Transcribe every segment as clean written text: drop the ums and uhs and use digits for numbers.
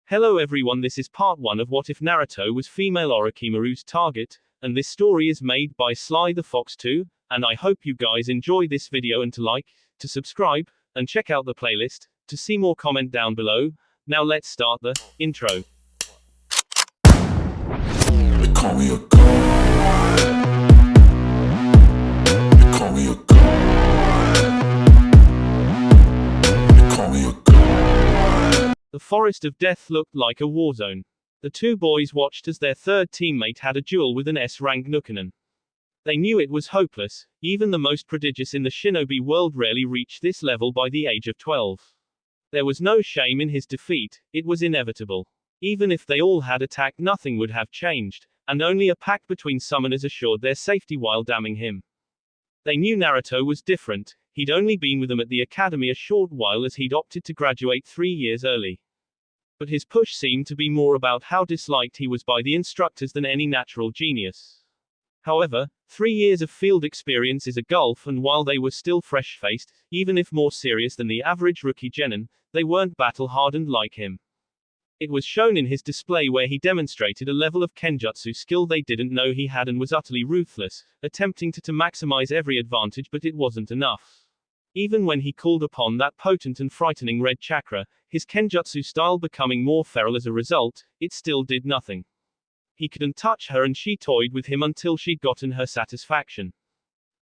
Hello everyone, this is part 1 of What If Naruto Was Female Orochimaru's Target, and this story is made by Sly the Fox 2, and I hope you guys enjoy this video and to like, to subscribe, and check out the playlist, to see more comment down below. Now let's start the intro. They call me a god. They call me a god. They call me a god. The Forest of Death looked like a war zone. The two boys watched as their third teammate had a duel with an S-rank Nukenon. They knew it was hopeless. Even the most prodigious in the shinobi world rarely reached this level by the age of 12. There was no shame in his defeat, it was inevitable. Even if they all had attacked, nothing would have changed, and only a pact between summoners assured their safety while damning him. They knew Naruto was different. He'd only been with them at the academy a short while as he'd opted to graduate 3 years early. But his push seemed to be more about how disliked he was by the instructors than any natural genius. However, 3 years of field experience is a gulf, and while they were still fresh-faced, even if more serious than the average rookie genin, they weren't battle-hardened like him. It was shown in his display where he demonstrated a level of kenjutsu skill they didn't know he had and was utterly ruthless, attempting to maximize every advantage, but it wasn't enough. Even when he called upon that potent and frightening red chakra, his kenjutsu style becoming more feral as a result, it still did nothing. He couldn't touch her and she toyed with him until she'd gotten her satisfaction.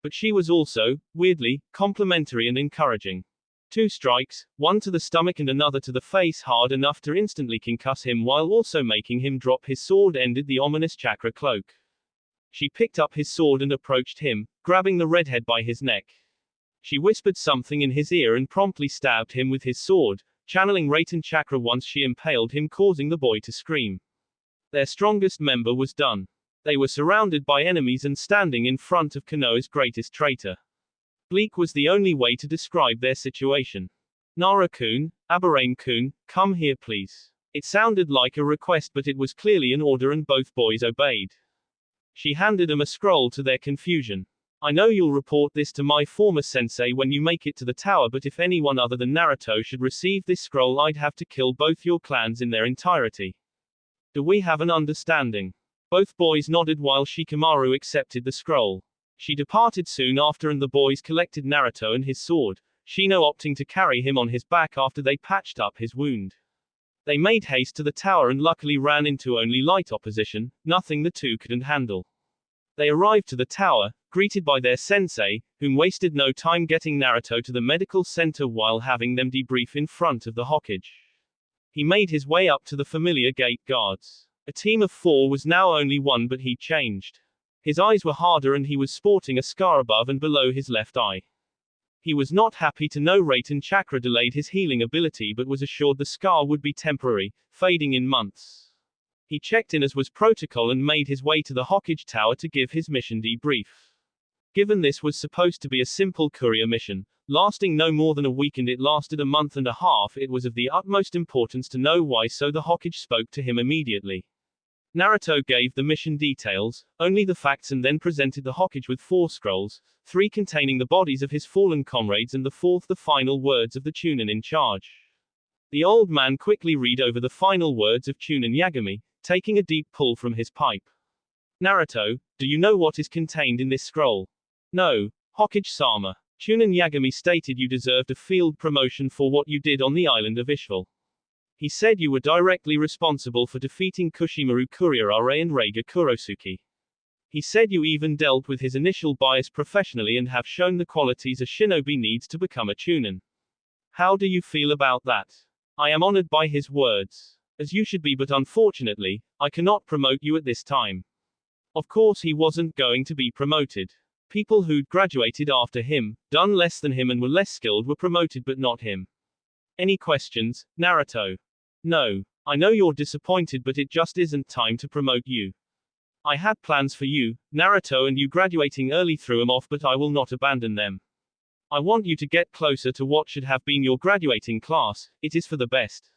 But she was also, weirdly, complimentary and encouraging. 2 strikes, one to the stomach and another to the face, hard enough to instantly concuss him while also making him drop his sword, ended the ominous chakra cloak. She picked up his sword and approached him, grabbing the redhead by his neck. She whispered something in his ear and promptly stabbed him with his sword, channeling Raiten chakra once she impaled him, causing the boy to scream. Their strongest member was done. They were surrounded by enemies and standing in front of Konoha's greatest traitor. Bleak was the only way to describe their situation. Nara-kun, Aburame-kun, come here please. It sounded like a request, but it was clearly an order and both boys obeyed. She handed him a scroll to their confusion. I know you'll report this to my former sensei when you make it to the tower, but if anyone other than Naruto should receive this scroll, I'd have to kill both your clans in their entirety. Do we have an understanding? Both boys nodded while Shikamaru accepted the scroll. She departed soon after and the boys collected Naruto and his sword, Shino opting to carry him on his back after they patched up his wound. They made haste to the tower and luckily ran into only light opposition, nothing the two couldn't handle. They arrived to the tower, greeted by their sensei, whom wasted no time getting Naruto to the medical center while having them debrief in front of the Hokage. He made his way up to the familiar gate guards. A team of 4 was now only 1, but he changed. His eyes were harder and he was sporting a scar above and below his left eye. He was not happy to know Raiten chakra delayed his healing ability, but was assured the scar would be temporary, fading in months. He checked in as was protocol and made his way to the Hokage tower to give his mission debrief. Given this was supposed to be a simple courier mission, lasting no more than a week and it lasted a month and a half, it was of the utmost importance to know why, so the Hokage spoke to him immediately. Naruto gave the mission details, only the facts, and then presented the Hokage with 4 scrolls, 3 containing the bodies of his fallen comrades and the 4th the final words of the Chunin in charge. The old man quickly read over the final words of Chunin Yagami, taking a deep pull from his pipe. Naruto, do you know what is contained in this scroll? No, Hokage-sama. Chunin Yagami stated you deserved a field promotion for what you did on the island of Ishval. He said you were directly responsible for defeating Kushimaru Kuriarare and Reiga Kurosuke. He said you even dealt with his initial bias professionally and have shown the qualities a shinobi needs to become a Chunin. How do you feel about that? I am honored by his words. As you should be, but unfortunately, I cannot promote you at this time. Of course he wasn't going to be promoted. People who'd graduated after him, done less than him and were less skilled were promoted, but not him. Any questions, Naruto? No. I know you're disappointed, but it just isn't time to promote you. I had plans for you, Naruto, and you graduating early threw them off, but I will not abandon them. I want you to get closer to what should have been your graduating class, it is for the best.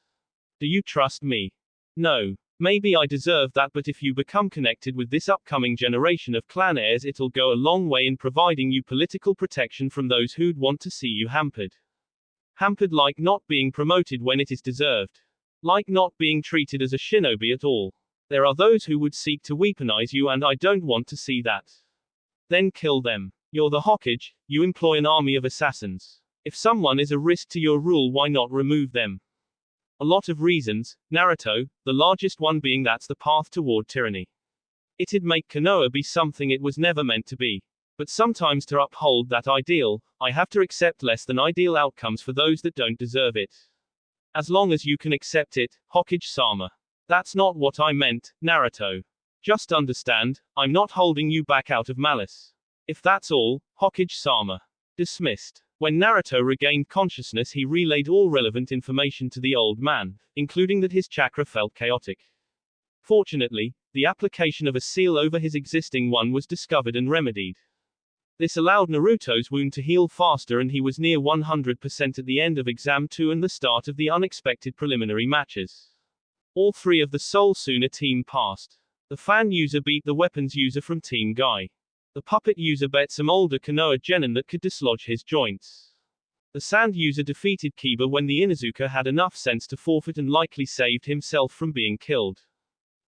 Do you trust me? No. Maybe I deserve that, but if you become connected with this upcoming generation of clan heirs, it'll go a long way in providing you political protection from those who'd want to see you hampered. Hampered like not being promoted when it is deserved. Like not being treated as a shinobi at all. There are those who would seek to weaponize you, and I don't want to see that. Then kill them. You're the Hokage, you employ an army of assassins. If someone is a risk to your rule, why not remove them? A lot of reasons, Naruto, the largest one being that's the path toward tyranny. It'd make Konoha be something it was never meant to be. But sometimes to uphold that ideal, I have to accept less than ideal outcomes for those that don't deserve it. As long as you can accept it, Hokage-sama. That's not what I meant, Naruto. Just understand, I'm not holding you back out of malice. If that's all, Hokage-sama. Dismissed. When Naruto regained consciousness, he relayed all relevant information to the old man, including that his chakra felt chaotic. Fortunately, the application of a seal over his existing one was discovered and remedied. This allowed Naruto's wound to heal faster, and he was near 100% at the end of Exam 2 and the start of the unexpected preliminary matches. All three of the Soul Sooner team passed. The fan user beat the weapons user from Team Guy. The puppet user bet some older Konoha genin that could dislodge his joints. The sand user defeated Kiba when the Inuzuka had enough sense to forfeit and likely saved himself from being killed.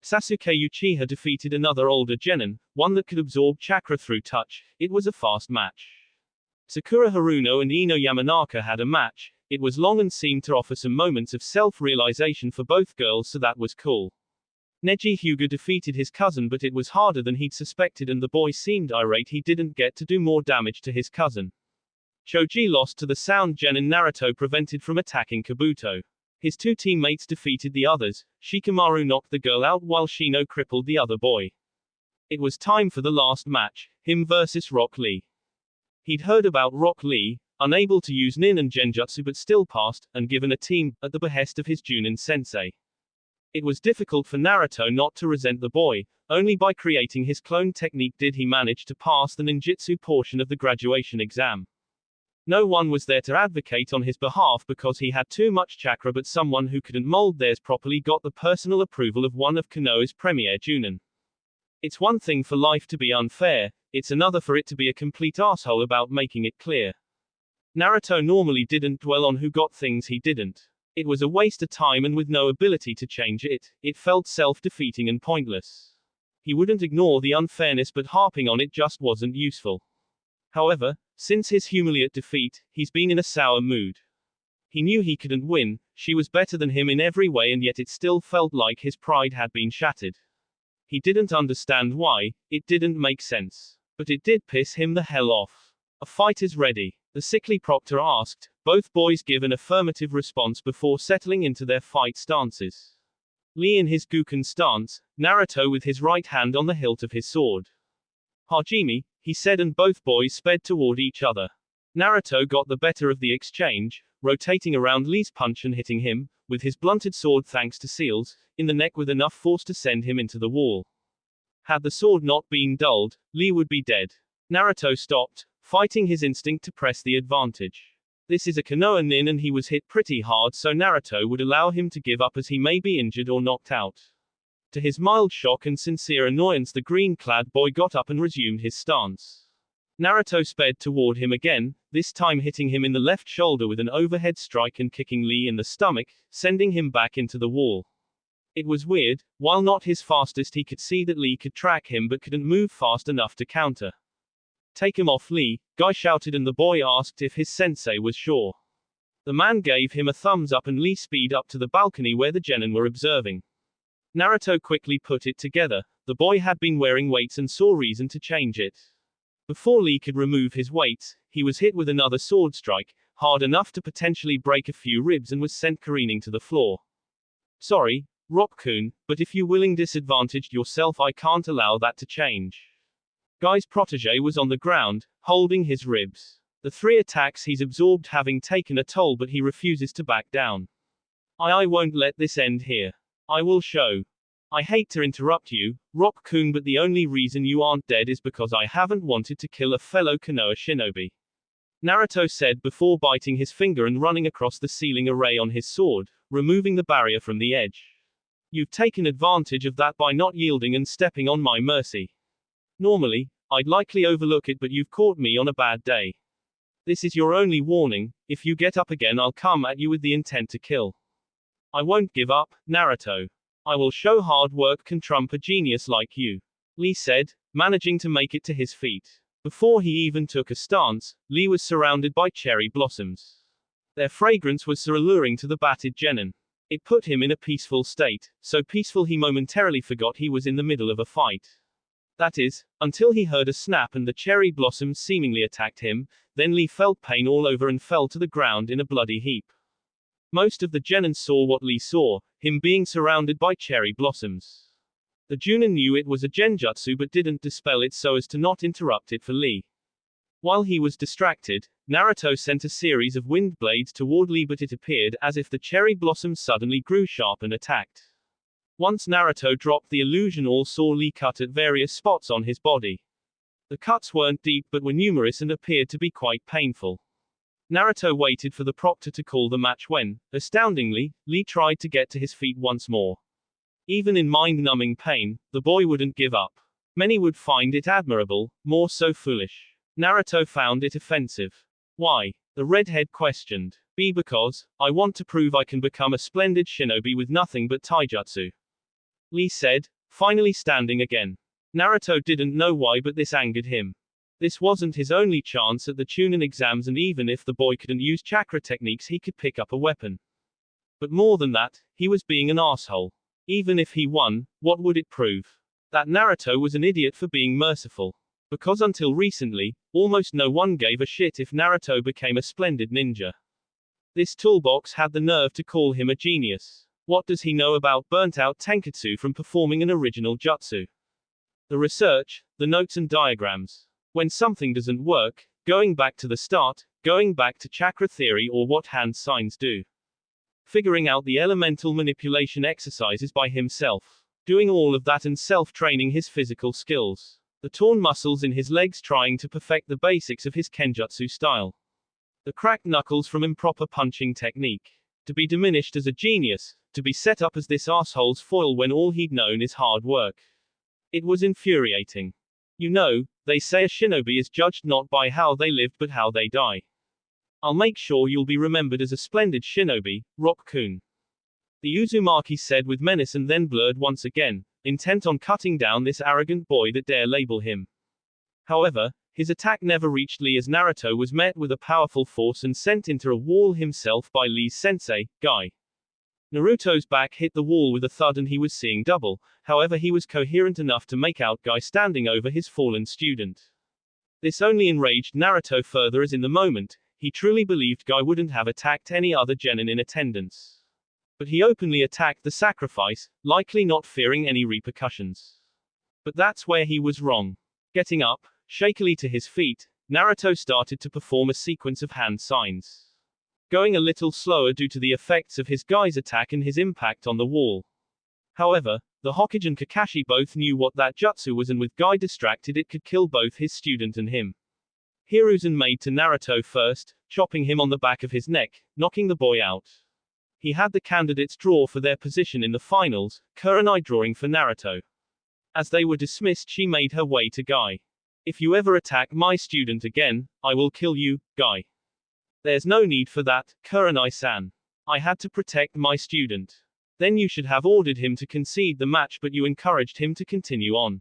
Sasuke Uchiha defeated another older genin, one that could absorb chakra through touch. It was a fast match. Sakura Haruno and Ino Yamanaka had a match. It was long and seemed to offer some moments of self-realization for both girls, so that was cool. Neji Hyuga defeated his cousin, but it was harder than he'd suspected, and the boy seemed irate he didn't get to do more damage to his cousin. Choji lost to the sound genin Naruto prevented from attacking Kabuto. His two teammates defeated the others. Shikamaru knocked the girl out while Shino crippled the other boy. It was time for the last match, him versus Rock Lee. He'd heard about Rock Lee, unable to use Nin and Genjutsu but still passed, and given a team, at the behest of his Junin sensei. It was difficult for Naruto not to resent the boy. Only by creating his clone technique did he manage to pass the ninjutsu portion of the graduation exam. No one was there to advocate on his behalf because he had too much chakra, but someone who couldn't mold theirs properly got the personal approval of one of Konoha's premier Junin. It's one thing for life to be unfair, it's another for it to be a complete asshole about making it clear. Naruto normally didn't dwell on who got things he didn't. It was a waste of time, and with no ability to change it, it felt self-defeating and pointless. He wouldn't ignore the unfairness, but harping on it just wasn't useful. However, since his humiliate defeat, he's been in a sour mood. He knew he couldn't win, she was better than him in every way, and yet it still felt like his pride had been shattered. He didn't understand why, it didn't make sense. But it did piss him the hell off. A fight is ready, the sickly proctor asked. Both boys give an affirmative response before settling into their fight stances. Lee in his Guken stance, Naruto with his right hand on the hilt of his sword. Hajime, he said, and both boys sped toward each other. Naruto got the better of the exchange, rotating around Lee's punch and hitting him, with his blunted sword thanks to seals, in the neck with enough force to send him into the wall. Had the sword not been dulled, Lee would be dead. Naruto stopped, fighting his instinct to press the advantage. This is a Konoha nin and he was hit pretty hard, so Naruto would allow him to give up as he may be injured or knocked out. To his mild shock and sincere annoyance, the green-clad boy got up and resumed his stance. Naruto sped toward him again, this time hitting him in the left shoulder with an overhead strike and kicking Lee in the stomach, sending him back into the wall. It was weird, while not his fastest, he could see that Lee could track him but couldn't move fast enough to counter. Take him off, Lee, Guy shouted, and the boy asked if his sensei was sure. The man gave him a thumbs up and Lee speed up to the balcony where the genin were observing. Naruto quickly put it together, the boy had been wearing weights and saw reason to change it. Before Lee could remove his weights, he was hit with another sword strike, hard enough to potentially break a few ribs, and was sent careening to the floor. Sorry, Rock-kun, but if you're willing disadvantaged yourself, I can't allow that to change. Guy's protege was on the ground, holding his ribs. The 3 attacks he's absorbed having taken a toll, but he refuses to back down. I won't let this end here. I will show. I hate to interrupt you, Rock-kun, but the only reason you aren't dead is because I haven't wanted to kill a fellow Konoha shinobi. Naruto said before biting his finger and running across the ceiling array on his sword, removing the barrier from the edge. You've taken advantage of that by not yielding and stepping on my mercy. Normally, I'd likely overlook it, but you've caught me on a bad day. This is your only warning. If you get up again, I'll come at you with the intent to kill. I won't give up, Naruto. I will show hard work can trump a genius like you. Lee said, managing to make it to his feet. Before he even took a stance, Lee was surrounded by cherry blossoms. Their fragrance was so alluring to the battered genin. It put him in a peaceful state, so peaceful he momentarily forgot he was in the middle of a fight. That is, until he heard a snap and the cherry blossoms seemingly attacked him, then Lee felt pain all over and fell to the ground in a bloody heap. Most of the genin saw what Lee saw, him being surrounded by cherry blossoms. The Junin knew it was a genjutsu but didn't dispel it so as to not interrupt it for Lee. While he was distracted, Naruto sent a series of wind blades toward Lee, but it appeared as if the cherry blossoms suddenly grew sharp and attacked. Once Naruto dropped the illusion, all saw Lee cut at various spots on his body. The cuts weren't deep but were numerous and appeared to be quite painful. Naruto waited for the proctor to call the match when, astoundingly, Lee tried to get to his feet once more. Even in mind-numbing pain, the boy wouldn't give up. Many would find it admirable, more so foolish. Naruto found it offensive. Why? The redhead questioned. Because, I want to prove I can become a splendid shinobi with nothing but taijutsu. Lee said, finally standing again. Naruto didn't know why, but this angered him. This wasn't his only chance at the Chunin exams, and even if the boy couldn't use chakra techniques, he could pick up a weapon. But more than that, he was being an asshole. Even if he won, what would it prove? That Naruto was an idiot for being merciful. Because until recently, almost no one gave a shit if Naruto became a splendid ninja. This toolbox had the nerve to call him a genius. What does he know about burnt-out tenketsu from performing an original jutsu? The research, the notes and diagrams. When something doesn't work, going back to the start, going back to chakra theory or what hand signs do. Figuring out the elemental manipulation exercises by himself. Doing all of that and self-training his physical skills. The torn muscles in his legs trying to perfect the basics of his kenjutsu style. The cracked knuckles from improper punching technique. To be diminished as a genius, to be set up as this asshole's foil when all he'd known is hard work. It was infuriating. You know, they say a shinobi is judged not by how they lived but how they die. I'll make sure you'll be remembered as a splendid shinobi, Rock-kun. The Uzumaki said with menace and then blurred once again, intent on cutting down this arrogant boy that dare label him. However, his attack never reached Lee as Naruto was met with a powerful force and sent into a wall himself by Lee's sensei, Guy. Naruto's back hit the wall with a thud and he was seeing double, however he was coherent enough to make out Guy standing over his fallen student. This only enraged Naruto further as in the moment, he truly believed Guy wouldn't have attacked any other genin in attendance. But he openly attacked the sacrifice, likely not fearing any repercussions. But that's where he was wrong. Getting up, shakily to his feet, Naruto started to perform a sequence of hand signs. Going a little slower due to the effects of his Guy's attack and his impact on the wall. However, the Hokage and Kakashi both knew what that jutsu was, and with Guy distracted it could kill both his student and him. Hiruzen made to Naruto first, chopping him on the back of his neck, knocking the boy out. He had the candidates draw for their position in the finals, Kurenai drawing for Naruto. As they were dismissed, she made her way to Guy. If you ever attack my student again, I will kill you, Guy. There's no need for that, Kurenai-san. I had to protect my student. Then you should have ordered him to concede the match, but you encouraged him to continue on.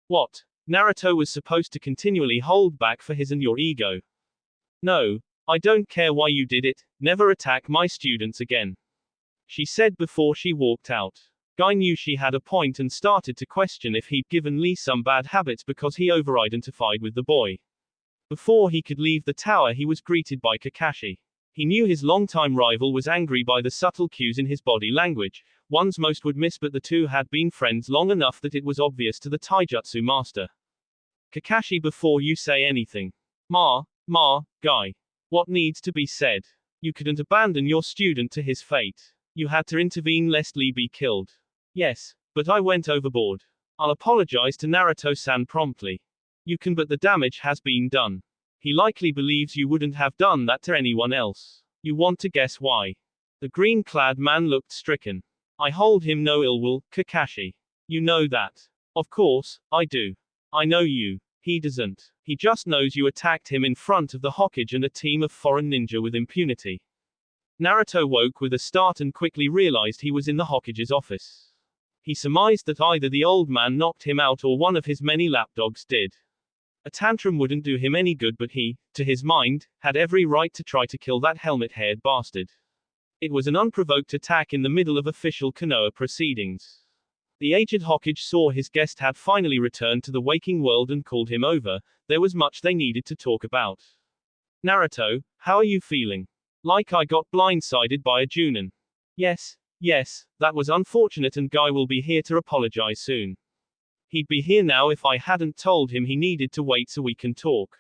What? Naruto was supposed to continually hold back for his and your ego. No, I don't care why you did it, never attack my students again. She said before she walked out. Guy knew she had a point and started to question if he'd given Lee some bad habits because he over-identified with the boy. Before he could leave the tower, he was greeted by Kakashi. He knew his longtime rival was angry by the subtle cues in his body language, ones most would miss, but the two had been friends long enough that it was obvious to the taijutsu master. Kakashi, before you say anything. Guy. What needs to be said? You couldn't abandon your student to his fate. You had to intervene lest Lee be killed. Yes, but I went overboard. I'll apologize to Naruto-san promptly. You can, but the damage has been done. He likely believes you wouldn't have done that to anyone else. You want to guess why? The green-clad man looked stricken. I hold him no ill will, Kakashi. You know that. Of course, I do. I know you. He doesn't. He just knows you attacked him in front of the Hokage and a team of foreign ninja with impunity. Naruto woke with a start and quickly realized he was in the Hokage's office. He surmised that either the old man knocked him out or one of his many lapdogs did. A tantrum wouldn't do him any good, but he, to his mind, had every right to try to kill that helmet-haired bastard. It was an unprovoked attack in the middle of official Konoha proceedings. The aged Hokage saw his guest had finally returned to the waking world and called him over. There was much they needed to talk about. Naruto, how are you feeling? Like I got blindsided by a Junin. Yes, that was unfortunate and Guy will be here to apologize soon. He'd be here now if I hadn't told him he needed to wait so we can talk.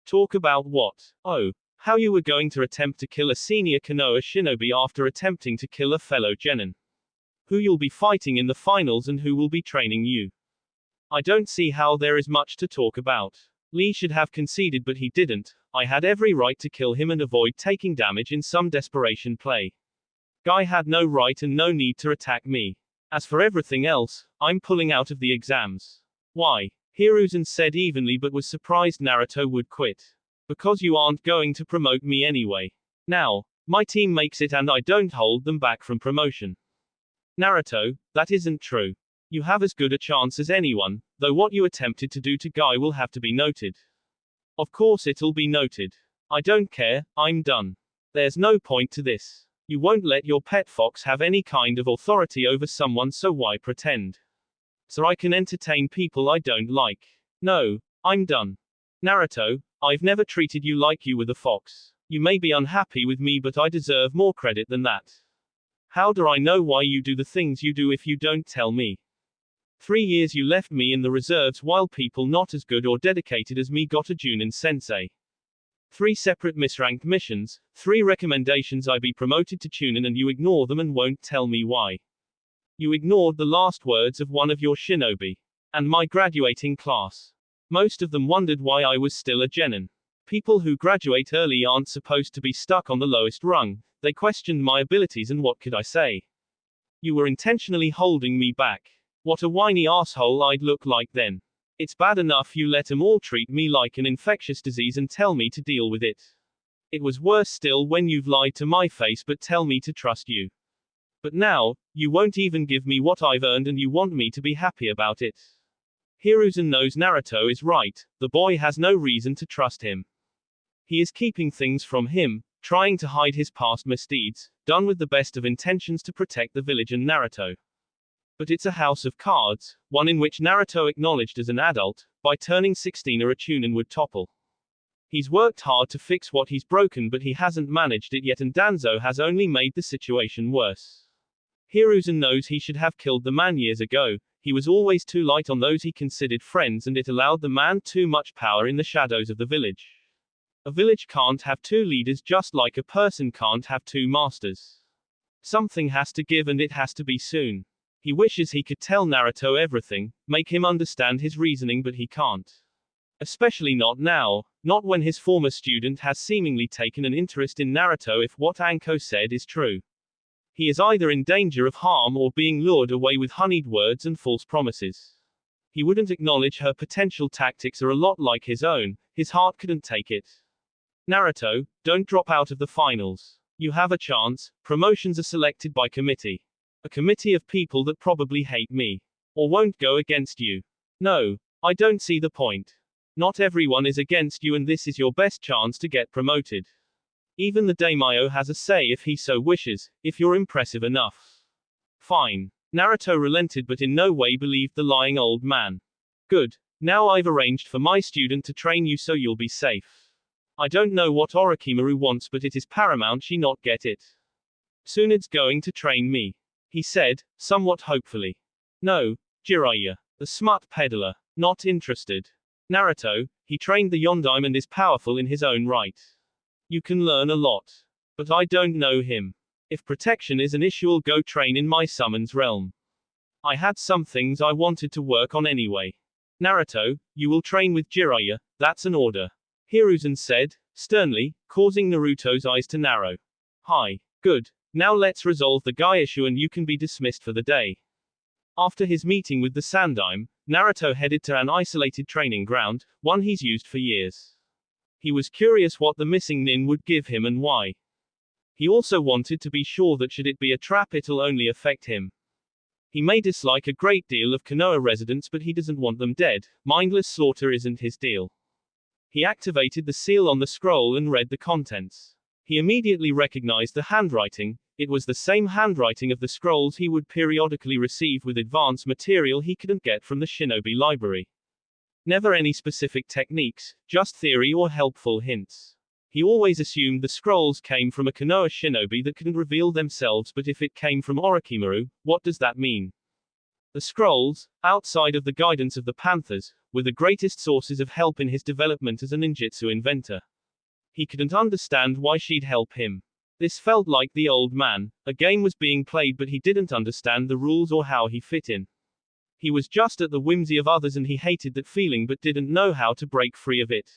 Talk about what? Oh, how you were going to attempt to kill a senior Konoha shinobi after attempting to kill a fellow genin. Who you'll be fighting in the finals and who will be training you. I don't see how there is much to talk about. Lee should have conceded but he didn't. I had every right to kill him and avoid taking damage in some desperation play. Guy had no right and no need to attack me. As for everything else, I'm pulling out of the exams. Why? Hiruzen said evenly but was surprised Naruto would quit. Because you aren't going to promote me anyway. Now, my team makes it and I don't hold them back from promotion. Naruto, that isn't true. You have as good a chance as anyone, though what you attempted to do to Guy will have to be noted. Of course it'll be noted. I don't care, I'm done. There's no point to this. You won't let your pet fox have any kind of authority over someone, so why pretend? So I can entertain people I don't like. No, I'm done. Naruto, I've never treated you like you were the fox. You may be unhappy with me but I deserve more credit than that. How do I know why you do the things you do if you don't tell me? 3 years you left me in the reserves while people not as good or dedicated as me got a Junin sensei. 3 separate misranked missions, 3 recommendations I be promoted to Chunin and you ignore them and won't tell me why. You ignored the last words of one of your shinobi. And my graduating class. Most of them wondered why I was still a genin. People who graduate early aren't supposed to be stuck on the lowest rung. They questioned my abilities and what could I say? You were intentionally holding me back. What a whiny asshole I'd look like then. It's bad enough you let 'em all treat me like an infectious disease and tell me to deal with it. It was worse still when you've lied to my face but tell me to trust you. But now, you won't even give me what I've earned and you want me to be happy about it. Hiruzen knows Naruto is right, the boy has no reason to trust him. He is keeping things from him, trying to hide his past misdeeds, done with the best of intentions to protect the village and Naruto. But it's a house of cards, one in which Naruto acknowledged as an adult, by turning 16 a Chunin would topple. He's worked hard to fix what he's broken but he hasn't managed it yet and Danzo has only made the situation worse. Hiruzen knows he should have killed the man years ago, he was always too light on those he considered friends and it allowed the man too much power in the shadows of the village. A village can't have 2 leaders just like a person can't have 2 masters. Something has to give and it has to be soon. He wishes he could tell Naruto everything, make him understand his reasoning but he can't. Especially not now, not when his former student has seemingly taken an interest in Naruto if what Anko said is true. He is either in danger of harm or being lured away with honeyed words and false promises. He wouldn't acknowledge her potential tactics are a lot like his own, his heart couldn't take it. Naruto, don't drop out of the finals. You have a chance, promotions are selected by committee. A committee of people that probably hate me. Or won't go against you. No, I don't see the point. Not everyone is against you and this is your best chance to get promoted. Even the daimyo has a say if he so wishes, if you're impressive enough. Fine. Naruto relented but in no way believed the lying old man. Good. Now I've arranged for my student to train you so you'll be safe. I don't know what Orochimaru wants but it is paramount she not get it. Tsunade's going to train me. He said, somewhat hopefully. No, Jiraiya. The smut peddler. Not interested. Naruto, he trained the Yondaime and is powerful in his own right. You can learn a lot. But I don't know him. If protection is an issue I'll go train in my summon's realm. I had some things I wanted to work on anyway. Naruto, you will train with Jiraiya, that's an order. Hiruzen said, sternly, causing Naruto's eyes to narrow. Hi. Good. Now let's resolve the Guy issue and you can be dismissed for the day. After his meeting with the Sandaime, Naruto headed to an isolated training ground, one he's used for years. He was curious what the missing nin would give him and why. He also wanted to be sure that should it be a trap it'll only affect him. He may dislike a great deal of Konoha residents but he doesn't want them dead. Mindless slaughter isn't his deal. He activated the seal on the scroll and read the contents. He immediately recognized the handwriting. It was the same handwriting of the scrolls he would periodically receive with advanced material he couldn't get from the shinobi library. Never any specific techniques, just theory or helpful hints. He always assumed the scrolls came from a Konoha shinobi that couldn't reveal themselves, but if it came from Orochimaru, what does that mean? The scrolls, outside of the guidance of the Panthers, were the greatest sources of help in his development as a ninjutsu inventor. He couldn't understand why she'd help him. This felt like the old man. A game was being played but he didn't understand the rules or how he fit in. He was just at the whimsy of others and he hated that feeling but didn't know how to break free of it.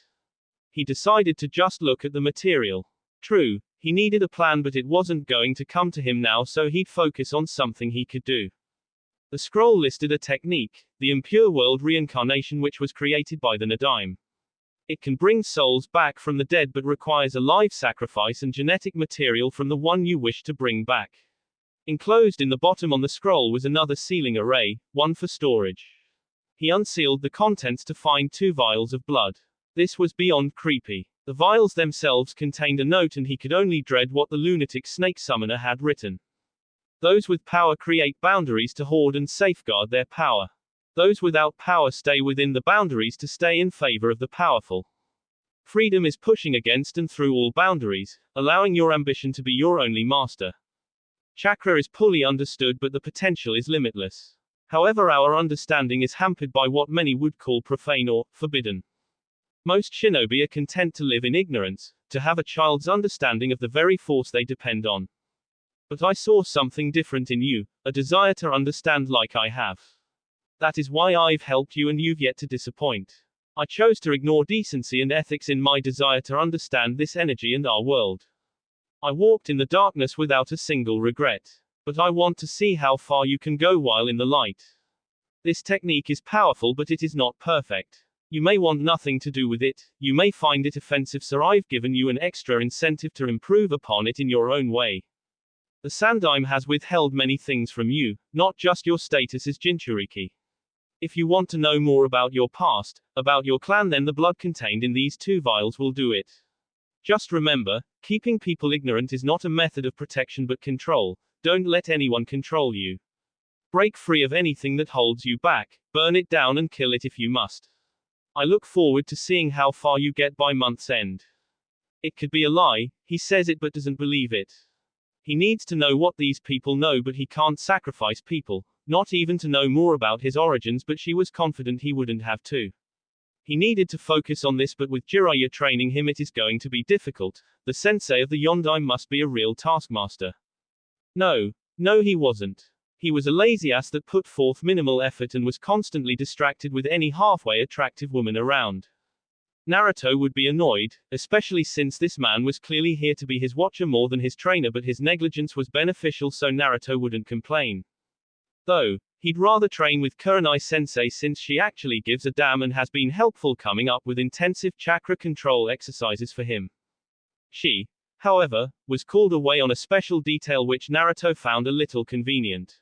He decided to just look at the material. True, he needed a plan but it wasn't going to come to him now, so he'd focus on something he could do. The scroll listed a technique, the impure world reincarnation, which was created by the Nadaim. It can bring souls back from the dead but requires a live sacrifice and genetic material from the one you wish to bring back. Enclosed in the bottom on the scroll was another sealing array, one for storage. He unsealed the contents to find 2 vials of blood. This was beyond creepy. The vials themselves contained a note and he could only dread what the lunatic snake summoner had written. Those with power create boundaries to hoard and safeguard their power. Those without power stay within the boundaries to stay in favor of the powerful. Freedom is pushing against and through all boundaries, allowing your ambition to be your only master. Chakra is poorly understood but the potential is limitless. However, our understanding is hampered by what many would call profane or forbidden. Most shinobi are content to live in ignorance, to have a child's understanding of the very force they depend on. But I saw something different in you, a desire to understand like I have. That is why I've helped you and you've yet to disappoint. I chose to ignore decency and ethics in my desire to understand this energy and our world. I walked in the darkness without a single regret. But I want to see how far you can go while in the light. This technique is powerful but it is not perfect. You may want nothing to do with it, you may find it offensive, so I've given you an extra incentive to improve upon it in your own way. The Sandaime has withheld many things from you, not just your status as Jinchuriki. If you want to know more about your past, about your clan, then the blood contained in these 2 vials will do it. Just remember, keeping people ignorant is not a method of protection but control. Don't let anyone control you. Break free of anything that holds you back, burn it down and kill it if you must. I look forward to seeing how far you get by month's end. It could be a lie, he says it but doesn't believe it. He needs to know what these people know but he can't sacrifice people, not even to know more about his origins, but she was confident he wouldn't have to. He needed to focus on this, but with Jiraiya training him it is going to be difficult. The sensei of the Yondaime must be a real taskmaster. No, he wasn't. He was a lazy ass that put forth minimal effort and was constantly distracted with any halfway attractive woman around. Naruto would be annoyed, especially since this man was clearly here to be his watcher more than his trainer, but his negligence was beneficial so Naruto wouldn't complain. Though, he'd rather train with Kurenai-sensei since she actually gives a damn and has been helpful coming up with intensive chakra control exercises for him. She, however, was called away on a special detail which Naruto found a little convenient.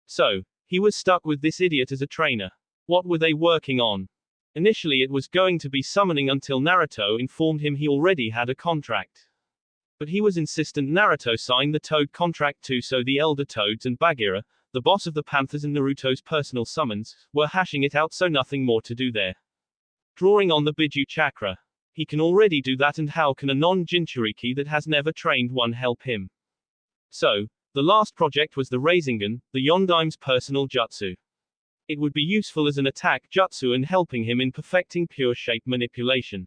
So, he was stuck with this idiot as a trainer. What were they working on? Initially it was going to be summoning until Naruto informed him he already had a contract. But he was insistent Naruto sign the Toad contract too, so the Elder Toads and Bagheera, the boss of the Panthers and Naruto's personal summons, were hashing it out, so nothing more to do there. Drawing on the Biju chakra. He can already do that, and how can a non-Jinchuriki that has never trained one help him? So, the last project was the Rasengan, the Yondaime's personal jutsu. It would be useful as an attack jutsu and helping him in perfecting pure shape manipulation.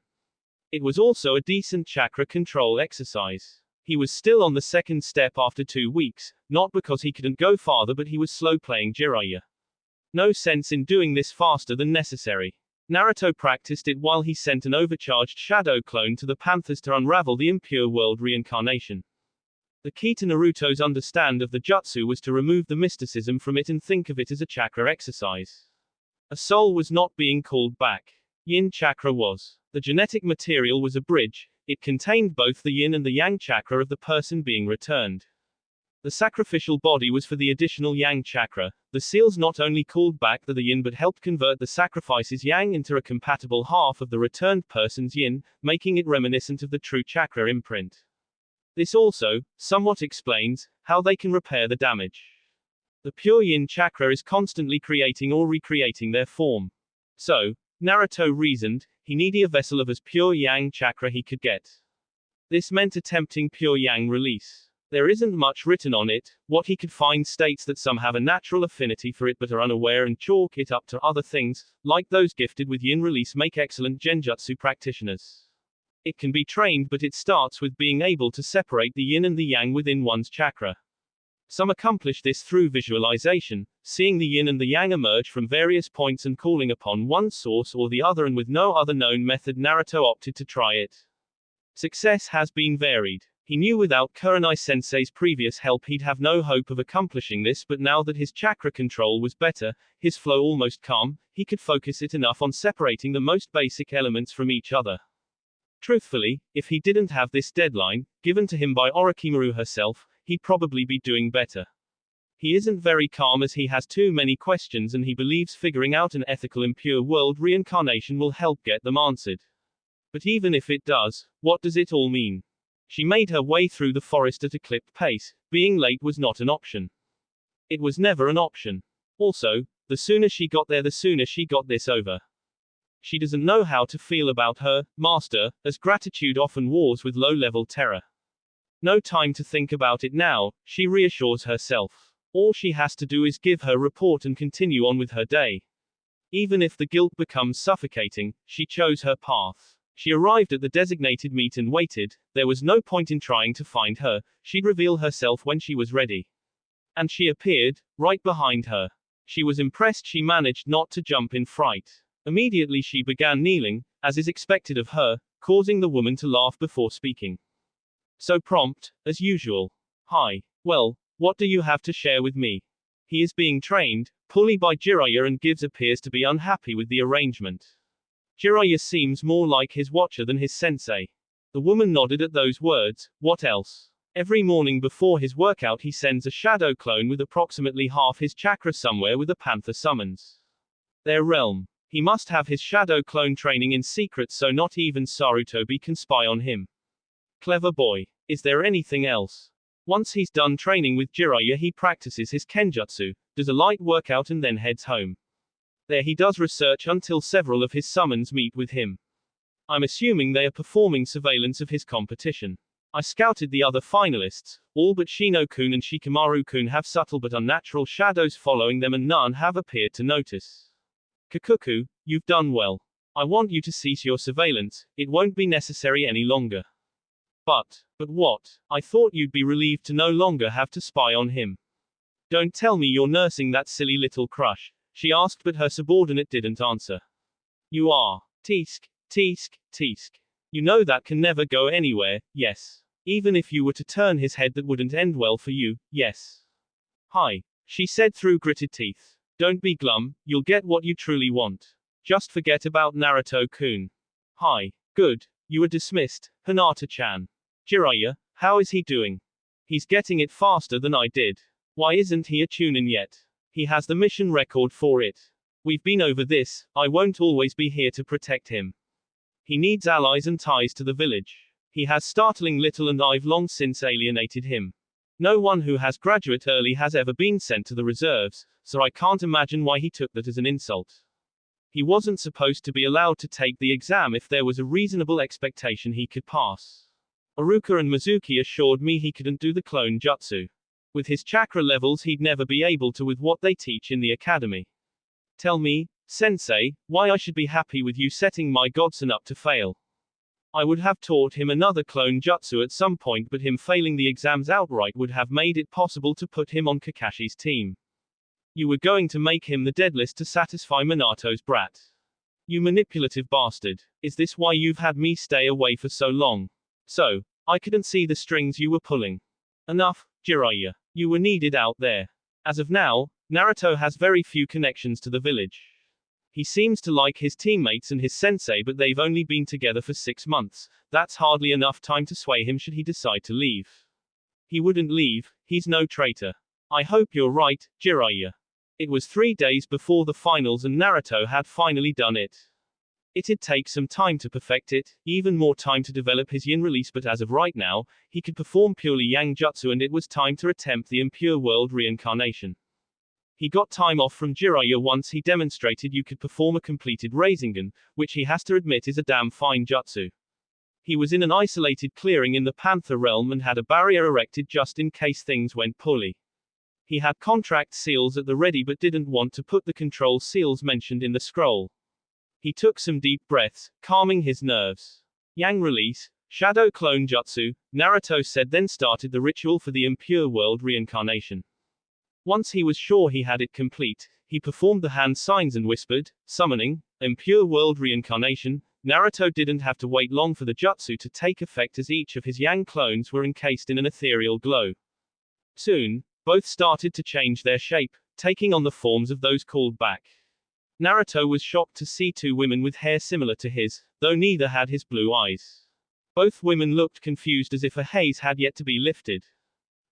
It was also a decent chakra control exercise. He was still on the second step after 2 weeks, not because he couldn't go farther, but he was slow playing Jiraiya. No sense in doing this faster than necessary. Naruto practiced it while he sent an overcharged shadow clone to the Panthers to unravel the impure world reincarnation. The key to Naruto's understand of the jutsu was to remove the mysticism from it and think of it as a chakra exercise. A soul was not being called back. Yin chakra was. The genetic material was a bridge. It contained both the yin and the yang chakra of the person being returned. The sacrificial body was for the additional yang chakra. The seals not only called back the yin but helped convert the sacrifice's yang into a compatible half of the returned person's yin, making it reminiscent of the true chakra imprint. This also, somewhat explains, how they can repair the damage. The pure yin chakra is constantly creating or recreating their form. So, Naruto reasoned, he needed a vessel of as pure yang chakra he could get. This meant attempting pure yang release. There isn't much written on it. What he could find states that some have a natural affinity for it but are unaware and chalk it up to other things, like those gifted with yin release make excellent genjutsu practitioners. It can be trained, but it starts with being able to separate the yin and the yang within one's chakra. Some accomplish this through visualization, seeing the yin and the yang emerge from various points and calling upon one source or the other, and with no other known method Naruto opted to try it. Success has been varied. He knew without Kurenai-sensei's previous help he'd have no hope of accomplishing this, but now that his chakra control was better, his flow almost calm, he could focus it enough on separating the most basic elements from each other. Truthfully, if he didn't have this deadline, given to him by Orochimaru herself, he'd probably be doing better. He isn't very calm as he has too many questions, and he believes figuring out an ethical impure world reincarnation will help get them answered. But even if it does, what does it all mean? She made her way through the forest at a clipped pace. Being late was not an option. It was never an option. Also, the sooner she got there, the sooner she got this over. She doesn't know how to feel about her master, as gratitude often wars with low-level terror. No time to think about it now, she reassures herself. All she has to do is give her report and continue on with her day. Even if the guilt becomes suffocating, she chose her path. She arrived at the designated meet and waited. There was no point in trying to find her. She'd reveal herself when she was ready. And she appeared, right behind her. She was impressed she managed not to jump in fright. Immediately she began kneeling, as is expected of her, causing the woman to laugh before speaking. So prompt, as usual. Hi. Well, what do you have to share with me? He is being trained, poorly by Jiraiya, and Gibbs appears to be unhappy with the arrangement. Jiraiya seems more like his watcher than his sensei. The woman nodded at those words. What else? Every morning before his workout he sends a shadow clone with approximately half his chakra somewhere with a panther summons their realm. He must have his shadow clone training in secret so not even Sarutobi can spy on him. Clever boy. Is there anything else? Once he's done training with Jiraiya he practices his kenjutsu, does a light workout and then heads home. There he does research until several of his summons meet with him. I'm assuming they are performing surveillance of his competition. I scouted the other finalists. All but Shino-kun and Shikamaru-kun have subtle but unnatural shadows following them, and none have appeared to notice. Kikuku, you've done well. I want you to cease your surveillance. It won't be necessary any longer. But what? I thought you'd be relieved to no longer have to spy on him. Don't tell me you're nursing that silly little crush, she asked, but her subordinate didn't answer. You are. Teask, teask, teask. You know that can never go anywhere, yes. Even if you were to turn his head that wouldn't end well for you, yes. Hi. She said through gritted teeth. Don't be glum, you'll get what you truly want. Just forget about Naruto-kun. Hi. Good. You are dismissed, Hinata-chan. Jiraiya, how is he doing? He's getting it faster than I did. Why isn't he a Chunin yet? He has the mission record for it. We've been over this. I won't always be here to protect him. He needs allies and ties to the village. He has startling little and I've long since alienated him. No one who has graduate early has ever been sent to the reserves, so I can't imagine why he took that as an insult. He wasn't supposed to be allowed to take the exam if there was a reasonable expectation he could pass. Aruka and Mizuki assured me he couldn't do the clone jutsu. With his chakra levels he'd never be able to with what they teach in the academy. Tell me, sensei, why I should be happy with you setting my godson up to fail. I would have taught him another clone jutsu at some point, but him failing the exams outright would have made it possible to put him on Kakashi's team. You were going to make him the deadlist to satisfy Minato's brat. You manipulative bastard. Is this why you've had me stay away for so long? So, I couldn't see the strings you were pulling. Enough, Jiraiya. You were needed out there. As of now, Naruto has very few connections to the village. He seems to like his teammates and his sensei, but they've only been together for 6 months. That's hardly enough time to sway him should he decide to leave. He wouldn't leave, he's no traitor. I hope you're right, Jiraiya. It was 3 days before the finals and Naruto had finally done it. It'd take some time to perfect it, even more time to develop his yin release, but as of right now, he could perform purely yang jutsu and it was time to attempt the impure world reincarnation. He got time off from Jiraiya once he demonstrated you could perform a completed Rasengan, which he has to admit is a damn fine jutsu. He was in an isolated clearing in the Panther realm and had a barrier erected just in case things went poorly. He had contract seals at the ready but didn't want to put the control seals mentioned in the scroll. He took some deep breaths, calming his nerves. Yang release, Shadow Clone Jutsu, Naruto said, then started the ritual for the impure world reincarnation. Once he was sure he had it complete, he performed the hand signs and whispered, summoning, impure world reincarnation. Naruto didn't have to wait long for the jutsu to take effect as each of his yang clones were encased in an ethereal glow. Soon, both started to change their shape, taking on the forms of those called back. Naruto was shocked to see 2 women with hair similar to his, though neither had his blue eyes. Both women looked confused as if a haze had yet to be lifted.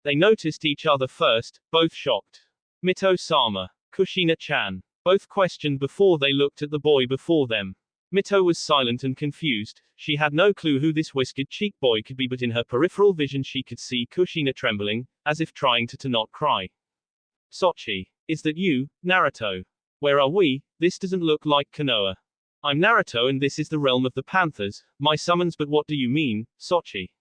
They noticed each other first, both shocked. Mito-sama, Kushina-chan. Both questioned before they looked at the boy before them. Mito was silent and confused. She had no clue who this whiskered-cheeked boy could be, but in her peripheral vision she could see Kushina trembling, as if trying to not cry. Sochi. Is that you, Naruto? Where are we? This doesn't look like Konoha. I'm Naruto and this is the realm of the Panthers, my summons. But what do you mean, Sochi?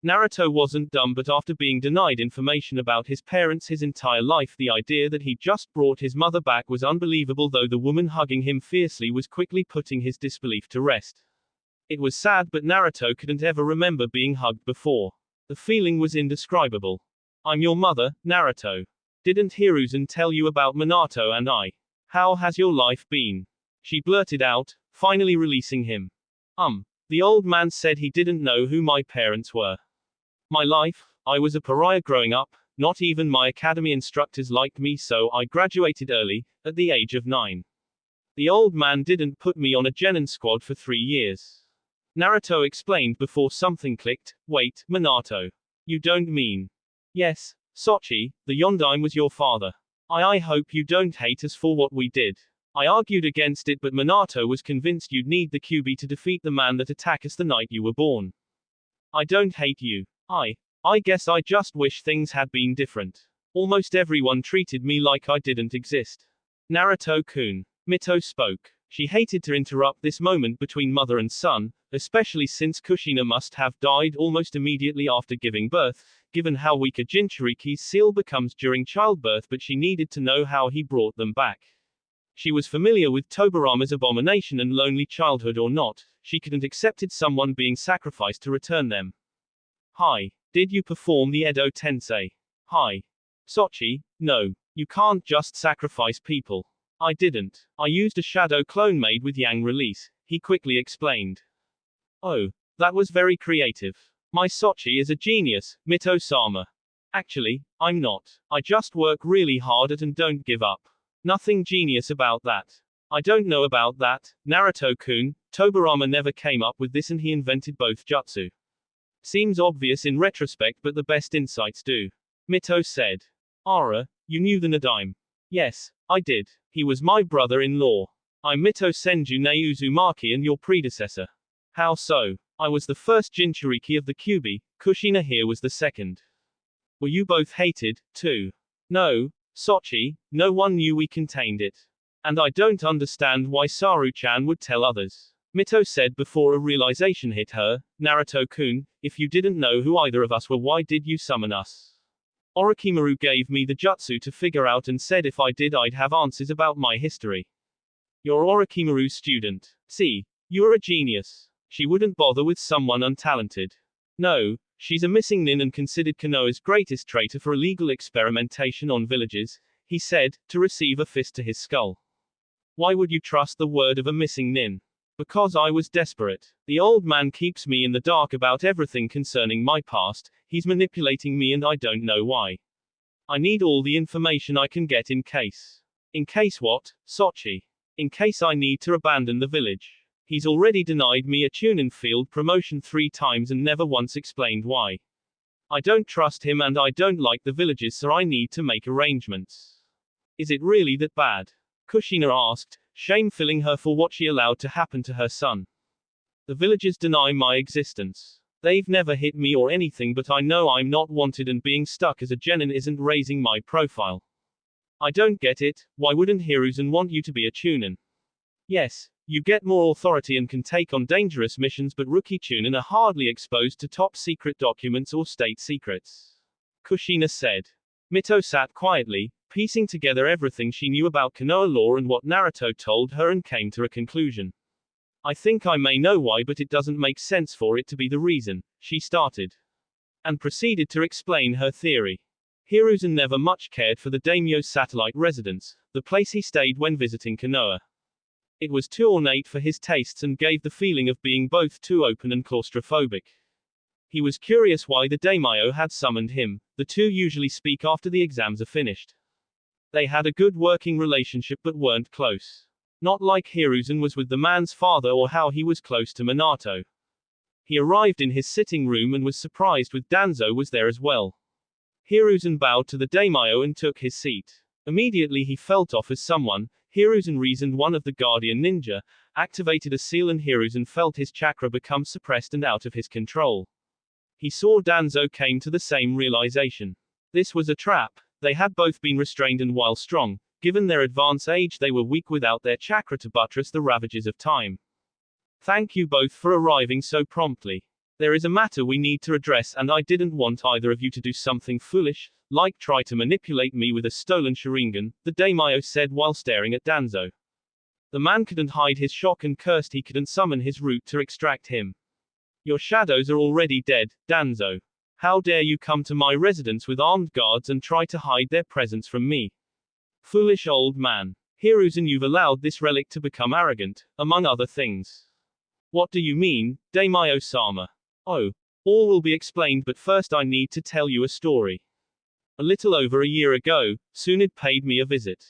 Naruto wasn't dumb, but after being denied information about his parents his entire life, the idea that he just brought his mother back was unbelievable, though the woman hugging him fiercely was quickly putting his disbelief to rest. It was sad, but Naruto couldn't ever remember being hugged before. The feeling was indescribable. I'm your mother, Naruto. Didn't Hiruzen tell you about Minato and I? How has your life been? She blurted out, finally releasing him. The old man said he didn't know who my parents were. My life, I was a pariah growing up, not even my academy instructors liked me, so I graduated early, at the age of 9. The old man didn't put me on a genin squad for 3 years. Naruto explained before something clicked. Wait, Minato. You don't mean? Yes, Sochi, the Yondaime was your father. I hope you don't hate us for what we did. I argued against it, but Minato was convinced you'd need the Kyuubi to defeat the man that attacked us the night you were born. I don't hate you. I guess I just wish things had been different. Almost everyone treated me like I didn't exist. Naruto-kun. Mito spoke. She hated to interrupt this moment between mother and son, especially since Kushina must have died almost immediately after giving birth, given how weak a Jinchuriki's seal becomes during childbirth, but she needed to know how he brought them back. She was familiar with Tobirama's abomination and lonely childhood or not, she couldn't accepted someone being sacrificed to return them. Hi. Did you perform the Edo Tensei? Hi. Sochi, no. You can't just sacrifice people. I didn't. I used a shadow clone made with yang release, he quickly explained. Oh. That was very creative. My Sochi is a genius, Mito-sama. Actually, I'm not. I just work really hard at and don't give up. Nothing genius about that. I don't know about that, Naruto-kun. Tobirama never came up with this and he invented both jutsu. Seems obvious in retrospect, but the best insights do. Mito said. Ara, you knew the Nadaime? Yes, I did. He was my brother-in-law. I'm Mito Senju ne Uzumaki and your predecessor. How so? I was the first Jinchuriki of the Kyuubi, Kushina here was the second. Were you both hated, too? No, Sochi, no one knew we contained it. And I don't understand why Saru-chan would tell others. Mito said before a realization hit her. Naruto-kun, if you didn't know who either of us were, why did you summon us? Orochimaru gave me the jutsu to figure out and said if I did I'd have answers about my history. You're Orochimaru's student. See, you're a genius. She wouldn't bother with someone untalented. No, she's a missing nin and considered Konoha's greatest traitor for illegal experimentation on villages, he said, to receive a fist to his skull. Why would you trust the word of a missing nin? Because I was desperate. The old man keeps me in the dark about everything concerning my past, he's manipulating me and I don't know why. I need all the information I can get in case. In case what, Sochi? in case I need to abandon the village. He's already denied me a Chunin field promotion 3 times and never once explained why. I don't trust him and I don't like the villages, so I need to make arrangements. Is it really that bad? Kushina asked, shame filling her for what she allowed to happen to her son. The villagers deny my existence. They've never hit me or anything, but I know I'm not wanted and being stuck as a genin isn't raising my profile. I don't get it, why wouldn't Hiruzen want you to be a Chunin? Yes, you get more authority and can take on dangerous missions, but rookie Chunin are hardly exposed to top secret documents or state secrets. Kushina said. Mito sat quietly, piecing together everything she knew about Konoha law and what Naruto told her, and came to a conclusion. I think I may know why, but it doesn't make sense for it to be the reason, she started. And proceeded to explain her theory. Hiruzen never much cared for the daimyo's satellite residence, the place he stayed when visiting Konoha. It was too ornate for his tastes and gave the feeling of being both too open and claustrophobic. He was curious why the daimyo had summoned him. The two usually speak after the exams are finished. They had a good working relationship but weren't close. Not like Hiruzen was with the man's father or how he was close to Minato. He arrived in his sitting room and was surprised with Danzo was there as well. Hiruzen bowed to the daimyo and took his seat. Immediately he felt off as someone. Hiruzen reasoned one of the guardian ninja, activated a seal, and Hiruzen felt his chakra become suppressed and out of his control. He saw Danzo came to the same realization. This was a trap. They had both been restrained, and while strong, given their advanced age, they were weak without their chakra to buttress the ravages of time. Thank you both for arriving so promptly. There is a matter we need to address, and I didn't want either of you to do something foolish, like try to manipulate me with a stolen Sharingan, the daimyo said while staring at Danzo. The man couldn't hide his shock and cursed he couldn't summon his root to extract him. Your shadows are already dead, Danzo. How dare you come to my residence with armed guards and try to hide their presence from me? Foolish old man. Hiruzen, you've allowed this relic to become arrogant, among other things. What do you mean, daimyo-sama? Oh. All will be explained, but first I need to tell you a story. A little over a year ago, Tsunade paid me a visit.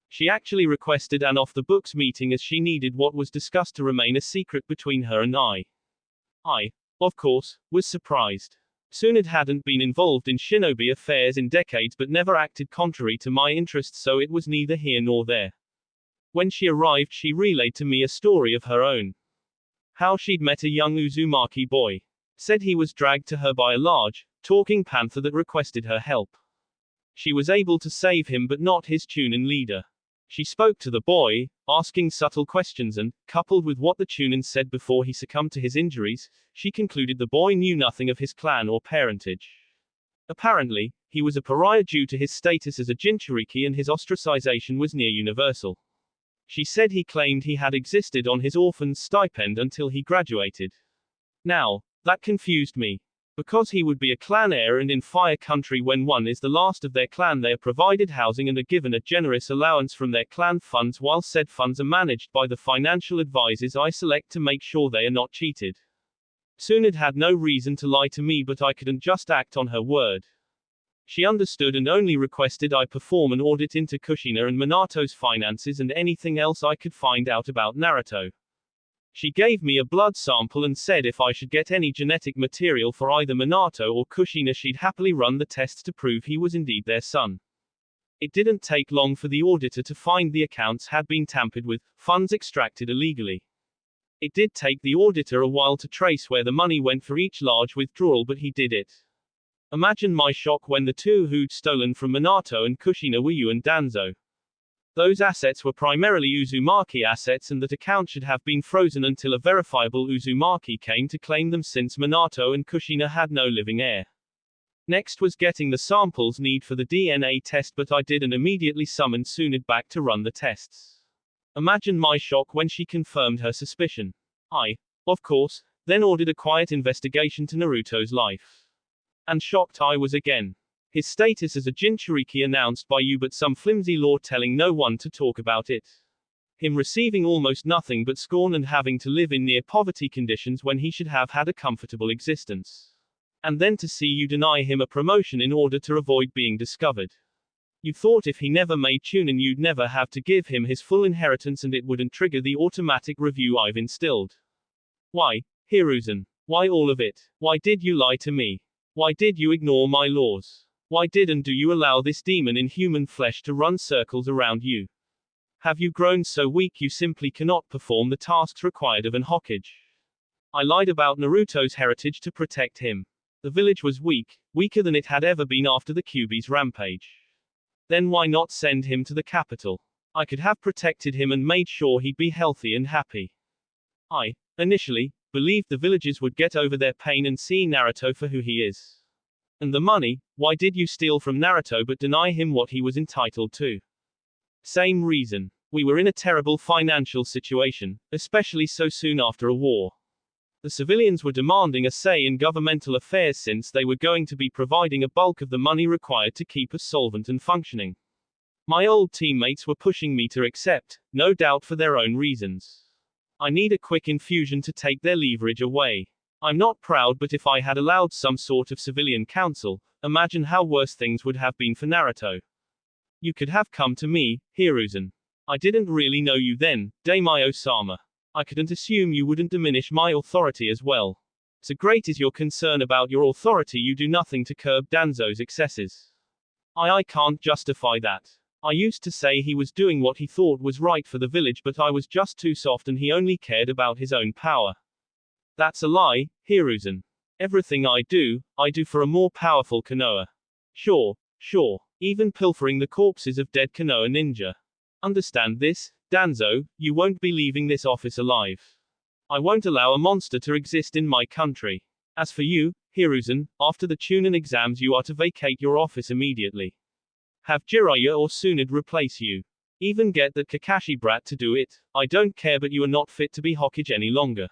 She actually requested an off-the-books meeting as she needed what was discussed to remain a secret between her and I. I, of course, was surprised. Tsunade hadn't been involved in shinobi affairs in decades but never acted contrary to my interests, so it was neither here nor there. When she arrived, she relayed to me a story of her own. How she'd met a young Uzumaki boy. Said he was dragged to her by a large, talking panther that requested her help. She was able to save him but not his Chunin leader. She spoke to the boy, asking subtle questions, and, coupled with what the Chunin said before he succumbed to his injuries, she concluded the boy knew nothing of his clan or parentage. Apparently, he was a pariah due to his status as a Jinchuriki, and his ostracization was near universal. She said he claimed he had existed on his orphan's stipend until he graduated. Now, that confused me. Because he would be a clan heir, and in Fire Country when one is the last of their clan they are provided housing and are given a generous allowance from their clan funds, while said funds are managed by the financial advisors I select to make sure they are not cheated. Tsunade had no reason to lie to me, but I couldn't just act on her word. She understood and only requested I perform an audit into Kushina and Minato's finances and anything else I could find out about Naruto. She gave me a blood sample and said if I should get any genetic material for either Minato or Kushina, she'd happily run the tests to prove he was indeed their son. It didn't take long for the auditor to find the accounts had been tampered with, funds extracted illegally. It did take the auditor a while to trace where the money went for each large withdrawal, but he did it. Imagine my shock when the two who'd stolen from Minato and Kushina were you and Danzo. Those assets were primarily Uzumaki assets, and that account should have been frozen until a verifiable Uzumaki came to claim them, since Minato and Kushina had no living heir. Next was getting the samples need for the DNA test, but I did and immediately summoned Tsunade back to run the tests. Imagine my shock when she confirmed her suspicion. I, of course, then ordered a quiet investigation to Naruto's life. And shocked I was again. His status as a Jinchuriki announced by you, but some flimsy law telling no one to talk about it. Him receiving almost nothing but scorn and having to live in near poverty conditions when he should have had a comfortable existence. And then to see you deny him a promotion in order to avoid being discovered. You thought if he never made Chunin you'd never have to give him his full inheritance and it wouldn't trigger the automatic review I've instilled. Why, Hiruzen? Why all of it? Why did you lie to me? Why did you ignore my laws? Why did and do you allow this demon in human flesh to run circles around you? Have you grown so weak you simply cannot perform the tasks required of an Hokage? I lied about Naruto's heritage to protect him. The village was weak, weaker than it had ever been after the Kyuubi's rampage. Then why not send him to the capital? I could have protected him and made sure he'd be healthy and happy. I, initially, believed the villagers would get over their pain and see Naruto for who he is. And the money, why did you steal from Naruto but deny him what he was entitled to? Same reason. We were in a terrible financial situation, especially so soon after a war. The civilians were demanding a say in governmental affairs since they were going to be providing a bulk of the money required to keep us solvent and functioning. My old teammates were pushing me to accept, no doubt for their own reasons. I need a quick infusion to take their leverage away. I'm not proud, but if I had allowed some sort of civilian council, imagine how worse things would have been for Naruto. You could have come to me, Hiruzen. I didn't really know you then, Daimyo-sama. I couldn't assume you wouldn't diminish my authority as well. So great is your concern about your authority, you do nothing to curb Danzo's excesses. I can't justify that. I used to say he was doing what he thought was right for the village, but I was just too soft and he only cared about his own power. That's a lie, Hiruzen. Everything I do for a more powerful Konoha. Sure, even pilfering the corpses of dead Konoha ninja. Understand this, Danzo, you won't be leaving this office alive. I won't allow a monster to exist in my country. As for you, Hiruzen, after the Chunin exams you are to vacate your office immediately. Have Jiraiya or Tsunade replace you. Even get that Kakashi brat to do it, I don't care, but you are not fit to be Hokage any longer.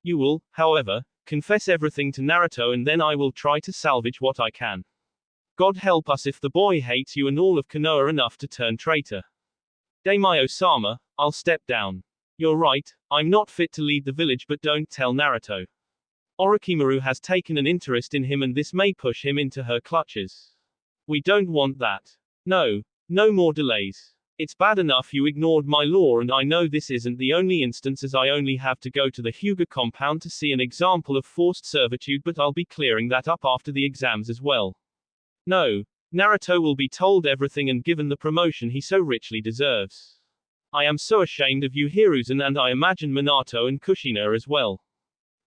You will, however, confess everything to Naruto and then I will try to salvage what I can. God help us if the boy hates you and all of Konoha enough to turn traitor. Daimyo-sama, I'll step down. You're right, I'm not fit to lead the village, but don't tell Naruto. Orochimaru has taken an interest in him and this may push him into her clutches. We don't want that. No more delays. It's bad enough you ignored my law, and I know this isn't the only instance, as I only have to go to the Hyuga compound to see an example of forced servitude, but I'll be clearing that up after the exams as well. No, Naruto will be told everything and given the promotion he so richly deserves. I am so ashamed of you, Hiruzen, and I imagine Minato and Kushina as well.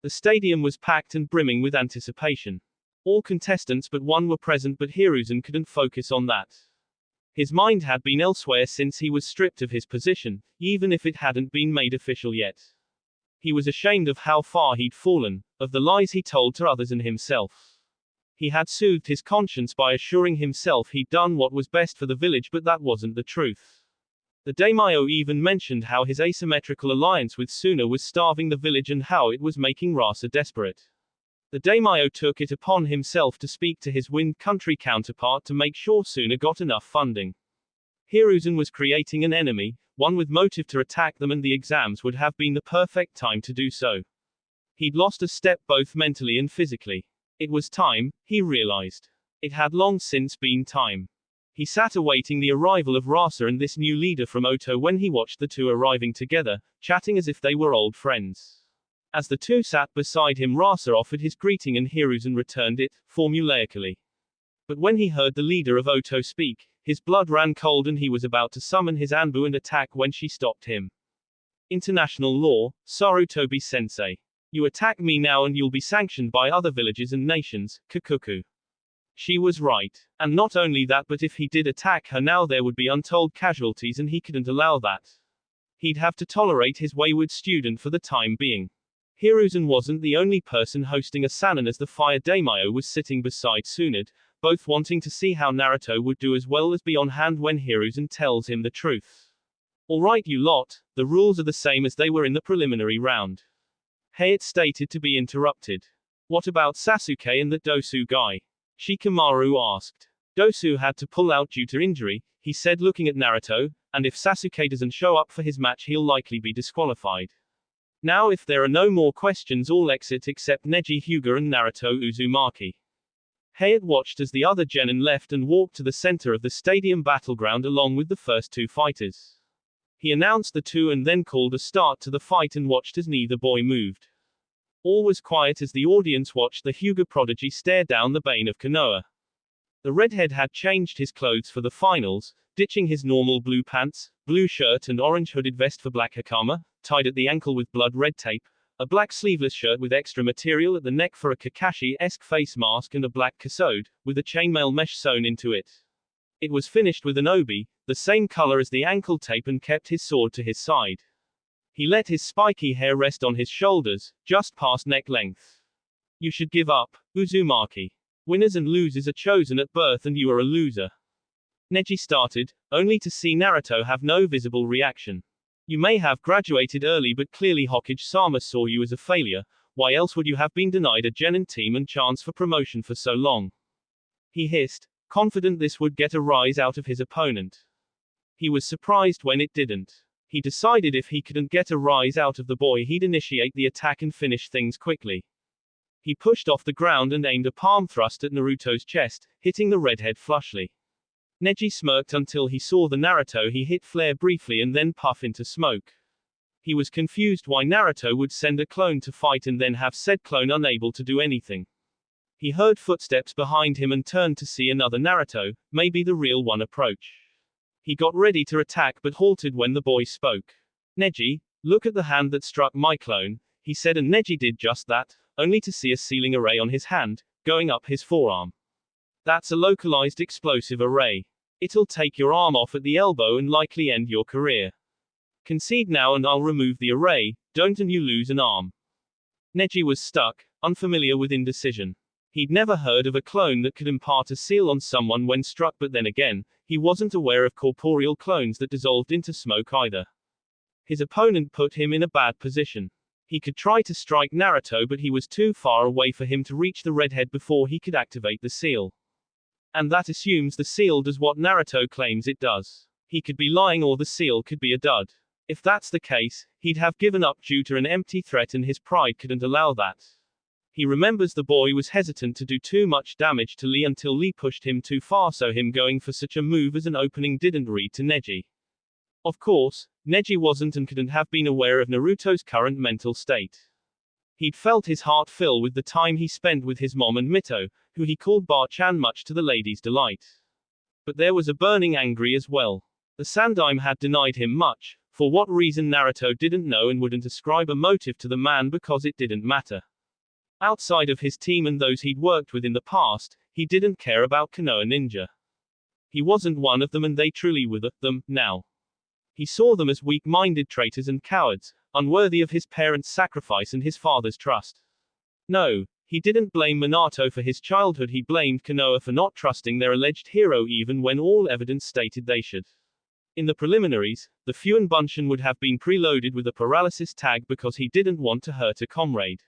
The stadium was packed and brimming with anticipation. All contestants but one were present, but Hiruzen couldn't focus on that. His mind had been elsewhere since he was stripped of his position, even if it hadn't been made official yet. He was ashamed of how far he'd fallen, of the lies he told to others and himself. He had soothed his conscience by assuring himself he'd done what was best for the village, but that wasn't the truth. The daimyo even mentioned how his asymmetrical alliance with Suna was starving the village and how it was making Rasa desperate. The daimyo took it upon himself to speak to his Wind Country counterpart to make sure Suna got enough funding. Hiruzen was creating an enemy, one with motive to attack them, and the exams would have been the perfect time to do so. He'd lost a step both mentally and physically. It was time, he realized. It had long since been time. He sat awaiting the arrival of Rasa and this new leader from Oto when he watched the two arriving together, chatting as if they were old friends. As the two sat beside him, Rasa offered his greeting and Hiruzen returned it, formulaically. But when he heard the leader of Oto speak, his blood ran cold and he was about to summon his Anbu and attack when she stopped him. International law, Sarutobi-sensei. You attack me now and you'll be sanctioned by other villages and nations, Kakuku. She was right. And not only that, but if he did attack her now there would be untold casualties and he couldn't allow that. He'd have to tolerate his wayward student for the time being. Hiruzen wasn't the only person hosting a Sannin, as the Fire Daimyo was sitting beside Tsunade, both wanting to see how Naruto would do as well as be on hand when Hiruzen tells him the truth. Alright you lot, the rules are the same as they were in the preliminary round. Hey, it stated to be interrupted. What about Sasuke and that Dosu guy? Shikamaru asked. Dosu had to pull out due to injury, he said looking at Naruto, and if Sasuke doesn't show up for his match he'll likely be disqualified. Now if there are no more questions all exit except Neji Hyuga and Naruto Uzumaki. Hayat watched as the other genin left and walked to the center of the stadium battleground along with the first two fighters. He announced the two and then called a start to the fight and watched as neither boy moved. All was quiet as the audience watched the Hyuga prodigy stare down the bane of Konoha. The redhead had changed his clothes for the finals, ditching his normal blue pants, blue shirt and orange hooded vest for black hakama, tied at the ankle with blood red tape, a black sleeveless shirt with extra material at the neck for a Kakashi-esque face mask and a black kasode, with a chainmail mesh sewn into it. It was finished with an obi, the same color as the ankle tape, and kept his sword to his side. He let his spiky hair rest on his shoulders, just past neck length. You should give up, Uzumaki. Winners and losers are chosen at birth and you are a loser. Neji started, only to see Naruto have no visible reaction. You may have graduated early, but clearly Hokage-sama saw you as a failure. Why else would you have been denied a genin team and chance for promotion for so long? He hissed, confident this would get a rise out of his opponent. He was surprised when it didn't. He decided if he couldn't get a rise out of the boy, he'd initiate the attack and finish things quickly. He pushed off the ground and aimed a palm thrust at Naruto's chest, hitting the redhead flushly. Neji smirked until he saw the Naruto he hit flare briefly and then puff into smoke. He was confused why Naruto would send a clone to fight and then have said clone unable to do anything. He heard footsteps behind him and turned to see another Naruto, maybe the real one, approach. He got ready to attack but halted when the boy spoke. Neji, look at the hand that struck my clone, he said, and Neji did just that, only to see a sealing array on his hand, going up his forearm. That's a localized explosive array. It'll take your arm off at the elbow and likely end your career. Concede now and I'll remove the array, don't and you lose an arm. Neji was stuck, unfamiliar with indecision. He'd never heard of a clone that could impart a seal on someone when struck, but then again, he wasn't aware of corporeal clones that dissolved into smoke either. His opponent put him in a bad position. He could try to strike Naruto, but he was too far away for him to reach the redhead before he could activate the seal. And that assumes the seal does what Naruto claims it does. He could be lying or the seal could be a dud. If that's the case, he'd have given up due to an empty threat and his pride couldn't allow that. He remembers the boy was hesitant to do too much damage to Lee until Lee pushed him too far, so him going for such a move as an opening didn't read to Neji. Of course, Neji wasn't and couldn't have been aware of Naruto's current mental state. He'd felt his heart fill with the time he spent with his mom and Mito, who he called Bar-chan much to the lady's delight. But there was a burning angry as well. The Sandaime had denied him much, for what reason Naruto didn't know, and wouldn't ascribe a motive to the man because it didn't matter. Outside of his team and those he'd worked with in the past, he didn't care about Konoha Ninja. He wasn't one of them and they truly were them, now. He saw them as weak-minded traitors and cowards, unworthy of his parents' sacrifice and his father's trust. No, he didn't blame Minato for his childhood, he blamed Konoha for not trusting their alleged hero even when all evidence stated they should. In the preliminaries, the Fuin Bunshin would have been preloaded with a paralysis tag because he didn't want to hurt a comrade.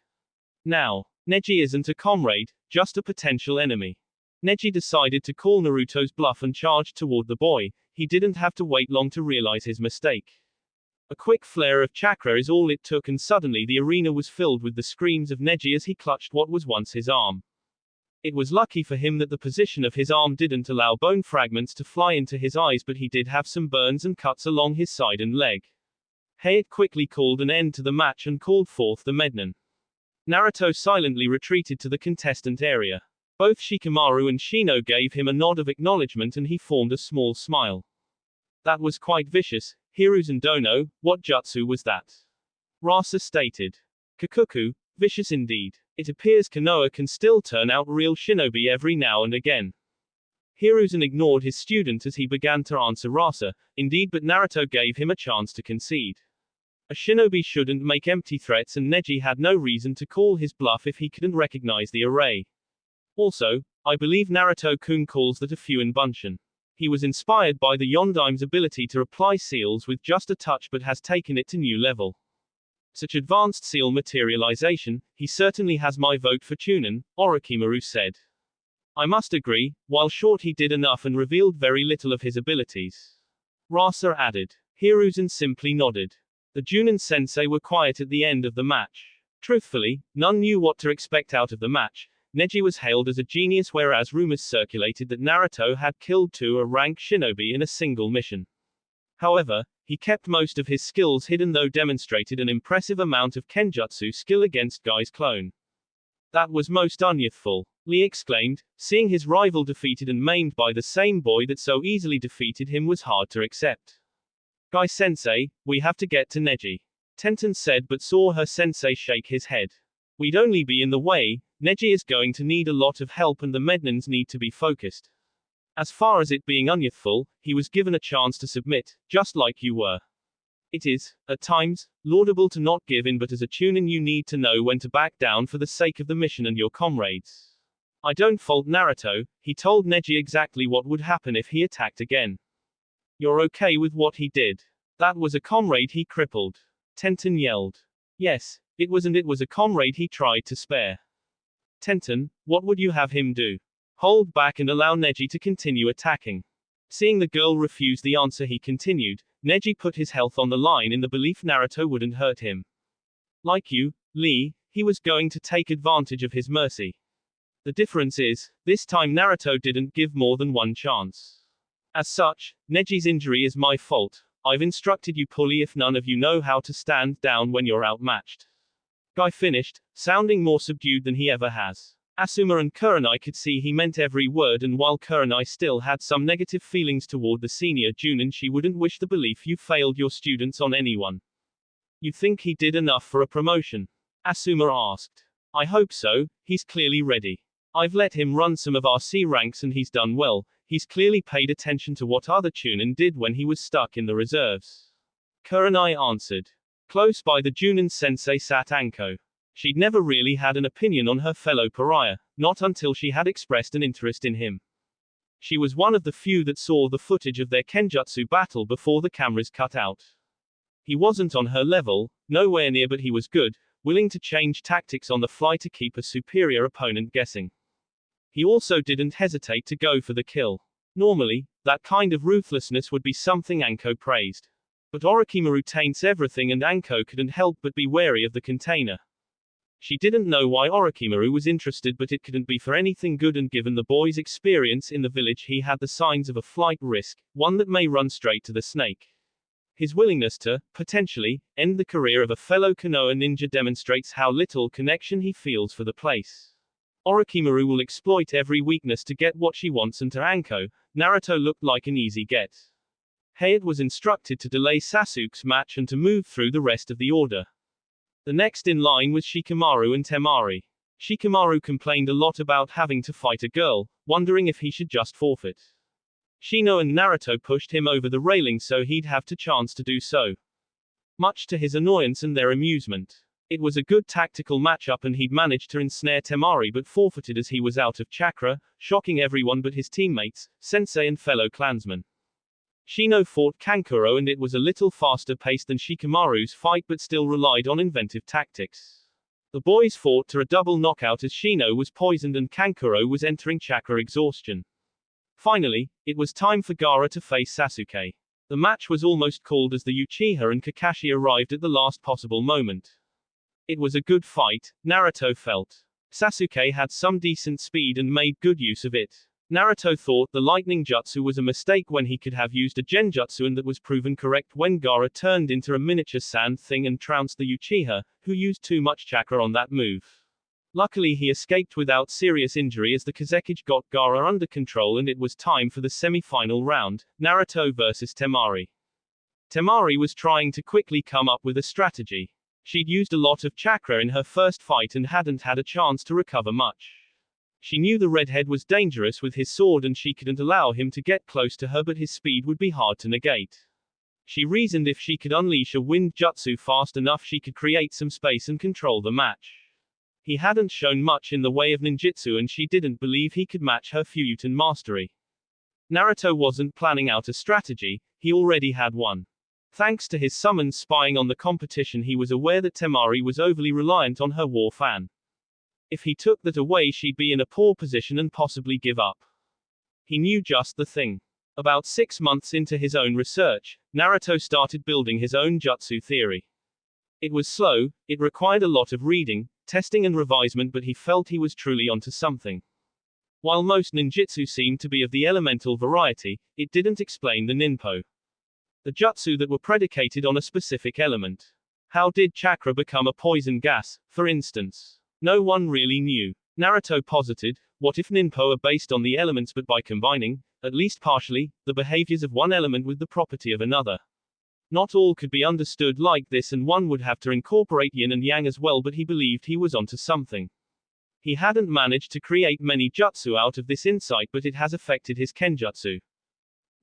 Now, Neji isn't a comrade, just a potential enemy. Neji decided to call Naruto's bluff and charged toward the boy. He didn't have to wait long to realize his mistake. A quick flare of chakra is all it took and suddenly the arena was filled with the screams of Neji as he clutched what was once his arm. It was lucky for him that the position of his arm didn't allow bone fragments to fly into his eyes, but he did have some burns and cuts along his side and leg. Hayate quickly called an end to the match and called forth the Mednon. Naruto silently retreated to the contestant area. Both Shikamaru and Shino gave him a nod of acknowledgement and he formed a small smile. That was quite vicious. Hiruzen Dono, what jutsu was that? Rasa stated. Kakuku, vicious indeed. It appears Konoha can still turn out real shinobi every now and again. Hiruzen ignored his student as he began to answer Rasa, indeed, but Naruto gave him a chance to concede. A shinobi shouldn't make empty threats and Neji had no reason to call his bluff if he couldn't recognize the array. Also, I believe Naruto-kun calls that a Fuin Bunshin. He was inspired by the Yondaime's ability to apply seals with just a touch but has taken it to new level. Such advanced seal materialization, he certainly has my vote for Chunin, Orochimaru said. I must agree, while short he did enough and revealed very little of his abilities. Rasa added. Hiruzen simply nodded. The Junin sensei were quiet at the end of the match. Truthfully, none knew what to expect out of the match. Neji was hailed as a genius, whereas rumors circulated that Naruto had killed 2 rank shinobi in a single mission. However, he kept most of his skills hidden, though demonstrated an impressive amount of kenjutsu skill against Guy's clone. That was most unyouthful, Lee exclaimed. Seeing his rival defeated and maimed by the same boy that so easily defeated him was hard to accept. Guy-sensei, we have to get to Neji, Tenten said, but saw her sensei shake his head. We'd only be in the way. Neji is going to need a lot of help and the Mednans need to be focused. As far as it being unyouthful, he was given a chance to submit, just like you were. It is, at times, laudable to not give in, but as a Chunin you need to know when to back down for the sake of the mission and your comrades. I don't fault Naruto. He told Neji exactly what would happen if he attacked again. You're okay with what he did? That was a comrade he crippled, Tenten yelled. Yes, it was, and it was a comrade he tried to spare. Tenten, what would you have him do? Hold back and allow Neji to continue attacking. Seeing the girl refuse the answer, he continued. Neji put his health on the line in the belief Naruto wouldn't hurt him. Like you, Lee, he was going to take advantage of his mercy. The difference is, this time Naruto didn't give more than one chance. As such, Neji's injury is my fault. I've instructed you poorly if none of you know how to stand down when you're outmatched. Guy finished, sounding more subdued than he ever has. Asuma and Kurenai could see he meant every word, and while Kurenai still had some negative feelings toward the senior Junin, she wouldn't wish the belief you failed your students on anyone. You think he did enough for a promotion? Asuma asked. I hope so. He's clearly ready. I've let him run some of our C ranks and he's done well. He's clearly paid attention to what other Chunin did when he was stuck in the reserves. Kurenai answered. Close by the Junin sensei sat Anko. She'd never really had an opinion on her fellow pariah, not until she had expressed an interest in him. She was one of the few that saw the footage of their kenjutsu battle before the cameras cut out. He wasn't on her level, nowhere near, but he was good, willing to change tactics on the fly to keep a superior opponent guessing. He also didn't hesitate to go for the kill. Normally, that kind of ruthlessness would be something Anko praised. But Orochimaru taints everything, and Anko couldn't help but be wary of the container. She didn't know why Orochimaru was interested, but it couldn't be for anything good, and given the boy's experience in the village, he had the signs of a flight risk, one that may run straight to the snake. His willingness to, potentially, end the career of a fellow Konoha ninja demonstrates how little connection he feels for the place. Orochimaru will exploit every weakness to get what she wants, and to Anko, Naruto looked like an easy get. Hayate was instructed to delay Sasuke's match and to move through the rest of the order. The next in line was Shikamaru and Temari. Shikamaru complained a lot about having to fight a girl, wondering if he should just forfeit. Shino and Naruto pushed him over the railing so he'd have to chance to do so. Much to his annoyance and their amusement. It was a good tactical matchup and he'd managed to ensnare Temari but forfeited as he was out of chakra, shocking everyone but his teammates, sensei and fellow clansmen. Shino fought Kankuro and it was a little faster paced than Shikamaru's fight but still relied on inventive tactics. The boys fought to a double knockout as Shino was poisoned and Kankuro was entering chakra exhaustion. Finally, it was time for Gaara to face Sasuke. The match was almost called as the Uchiha and Kakashi arrived at the last possible moment. It was a good fight, Naruto felt. Sasuke had some decent speed and made good use of it. Naruto thought the lightning jutsu was a mistake when he could have used a genjutsu, and that was proven correct when Gaara turned into a miniature sand thing and trounced the Uchiha, who used too much chakra on that move. Luckily he escaped without serious injury as the Kazekage got Gaara under control and it was time for the semi-final round, Naruto versus Temari. Temari was trying to quickly come up with a strategy. She'd used a lot of chakra in her first fight and hadn't had a chance to recover much. She knew the redhead was dangerous with his sword and she couldn't allow him to get close to her, but his speed would be hard to negate. She reasoned if she could unleash a wind jutsu fast enough she could create some space and control the match. He hadn't shown much in the way of ninjutsu and she didn't believe he could match her Fuyutin mastery. Naruto wasn't planning out a strategy, he already had one. Thanks to his summons spying on the competition, he was aware that Temari was overly reliant on her war fan. If he took that away she'd be in a poor position and possibly give up. He knew just the thing. About 6 months into his own research, Naruto started building his own jutsu theory. It was slow, it required a lot of reading, testing and revisement, but he felt he was truly onto something. While most ninjutsu seemed to be of the elemental variety, it didn't explain the ninpo. The jutsu that were predicated on a specific element. How did chakra become a poison gas, for instance? No one really knew. Naruto posited, what if ninpo are based on the elements but by combining, at least partially, the behaviors of one element with the property of another? Not all could be understood like this, and one would have to incorporate yin and yang as well, but he believed he was onto something. He hadn't managed to create many jutsu out of this insight, but it has affected his kenjutsu.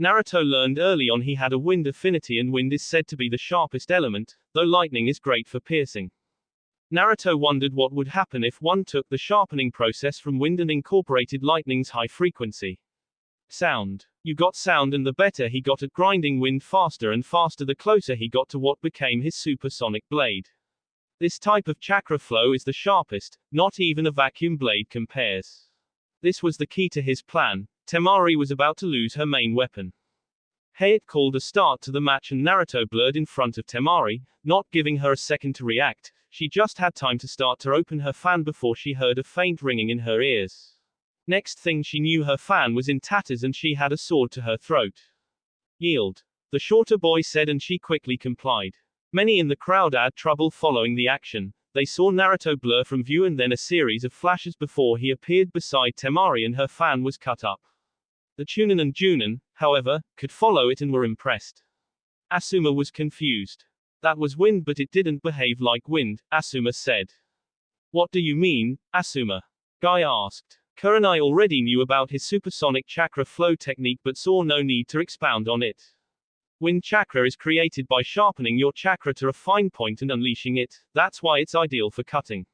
Naruto learned early on he had a wind affinity, and wind is said to be the sharpest element, though lightning is great for piercing. Naruto wondered what would happen if one took the sharpening process from wind and incorporated lightning's high frequency. Sound. You got sound, and the better he got at grinding wind faster and faster, the closer he got to what became his supersonic blade. This type of chakra flow is the sharpest, not even a vacuum blade compares. This was the key to his plan. Temari was about to lose her main weapon. Hayate called a start to the match, and Naruto blurred in front of Temari, not giving her a second to react. She just had time to start to open her fan before she heard a faint ringing in her ears. Next thing she knew, her fan was in tatters and she had a sword to her throat. Yield. The shorter boy said, and she quickly complied. Many in the crowd had trouble following the action. They saw Naruto blur from view and then a series of flashes before he appeared beside Temari and her fan was cut up. The Chunin and Junin, however, could follow it and were impressed. Asuma was confused. That was wind, but it didn't behave like wind, Asuma said. What do you mean, Asuma? Guy asked. Kurenai already knew about his supersonic chakra flow technique but saw no need to expound on it. Wind chakra is created by sharpening your chakra to a fine point and unleashing it. That's why it's ideal for cutting.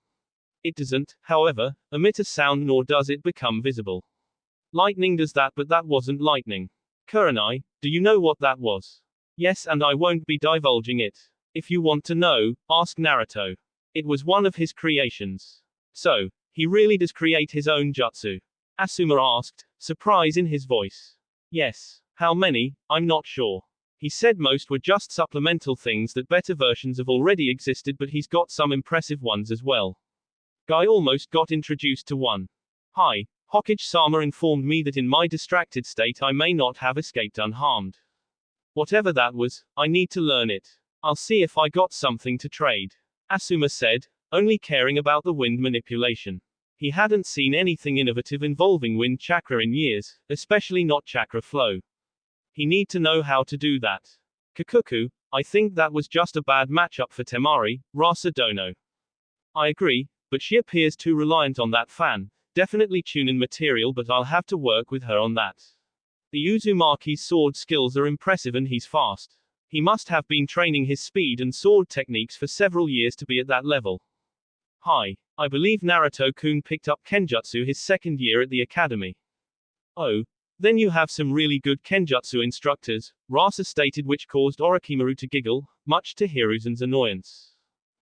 It doesn't, however, emit a sound, nor does it become visible. Lightning does that, but that wasn't lightning. Kurenai, do you know what that was? Yes, and I won't be divulging it. If you want to know, ask Naruto. It was one of his creations. So, he really does create his own jutsu? Asuma asked, surprise in his voice. Yes. How many? I'm not sure. He said most were just supplemental things that better versions of already existed, but he's got some impressive ones as well. Guy almost got introduced to one. Hi, Hokage-sama informed me that in my distracted state I may not have escaped unharmed. Whatever that was, I need to learn it. I'll see if I got something to trade. Asuma said, only caring about the wind manipulation. He hadn't seen anything innovative involving wind chakra in years, especially not chakra flow. He need to know how to do that. Kikuku, I think that was just a bad matchup for Temari, Rasa Dono. I agree, but she appears too reliant on that fan. Definitely Chunin material, but I'll have to work with her on that. The Uzumaki's sword skills are impressive and he's fast. He must have been training his speed and sword techniques for several years to be at that level. Hi. I believe Naruto-kun picked up kenjutsu his second year at the academy. Oh. Then you have some really good kenjutsu instructors, Rasa stated, which caused Orochimaru to giggle, much to Hiruzen's annoyance.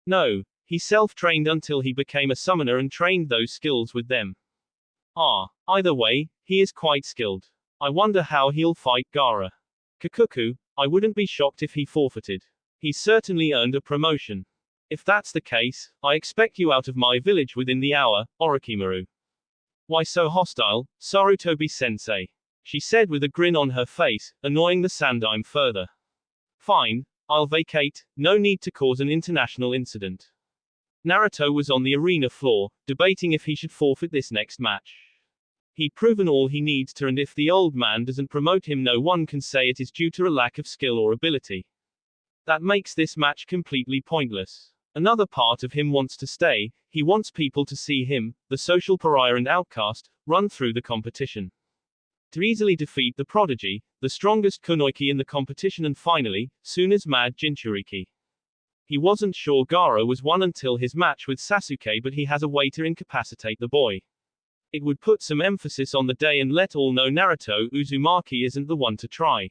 No. He self-trained until he became a summoner and trained those skills with them. Either way, he is quite skilled. I wonder how he'll fight Gaara. Kikuku, I wouldn't be shocked if he forfeited. He's certainly earned a promotion. If that's the case, I expect you out of my village within the hour, Orochimaru. Why so hostile, Sarutobi-sensei? She said with a grin on her face, annoying the Sandaime further. Fine, I'll vacate, no need to cause an international incident. Naruto was on the arena floor, debating if he should forfeit this next match. He'd proven all he needs to, and if the old man doesn't promote him, no one can say it is due to a lack of skill or ability. That makes this match completely pointless. Another part of him wants to stay. He wants people to see him, the social pariah and outcast, run through the competition. To easily defeat the prodigy, the strongest kunoichi in the competition, and finally, Tsuna's mad Jinchuriki. He wasn't sure Gaara was one until his match with Sasuke, but he has a way to incapacitate the boy. It would put some emphasis on the day and let all know Naruto Uzumaki isn't the one to try.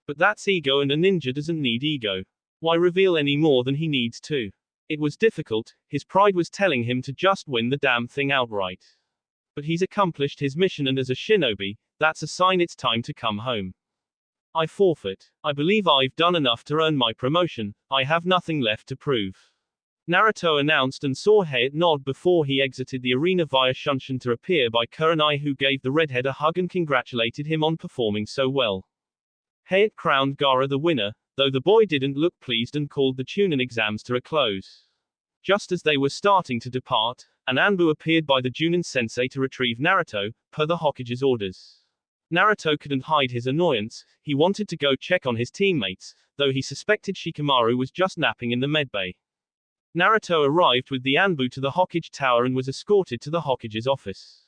But that's ego, and a ninja doesn't need ego. Why reveal any more than he needs to? It was difficult, his pride was telling him to just win the damn thing outright. But he's accomplished his mission, and as a shinobi, that's a sign it's time to come home. I forfeit. I believe I've done enough to earn my promotion. I have nothing left to prove. Naruto announced and saw Hayate nod before he exited the arena via Shunshin to appear by Kurenai, who gave the redhead a hug and congratulated him on performing so well. Hayate crowned Gaara the winner, though the boy didn't look pleased and called the Chunin exams to a close. Just as they were starting to depart, an Anbu appeared by the Junin sensei to retrieve Naruto, per the Hokage's orders. Naruto couldn't hide his annoyance, he wanted to go check on his teammates, though he suspected Shikamaru was just napping in the medbay. Naruto arrived with the Anbu to the Hokage Tower and was escorted to the Hokage's office.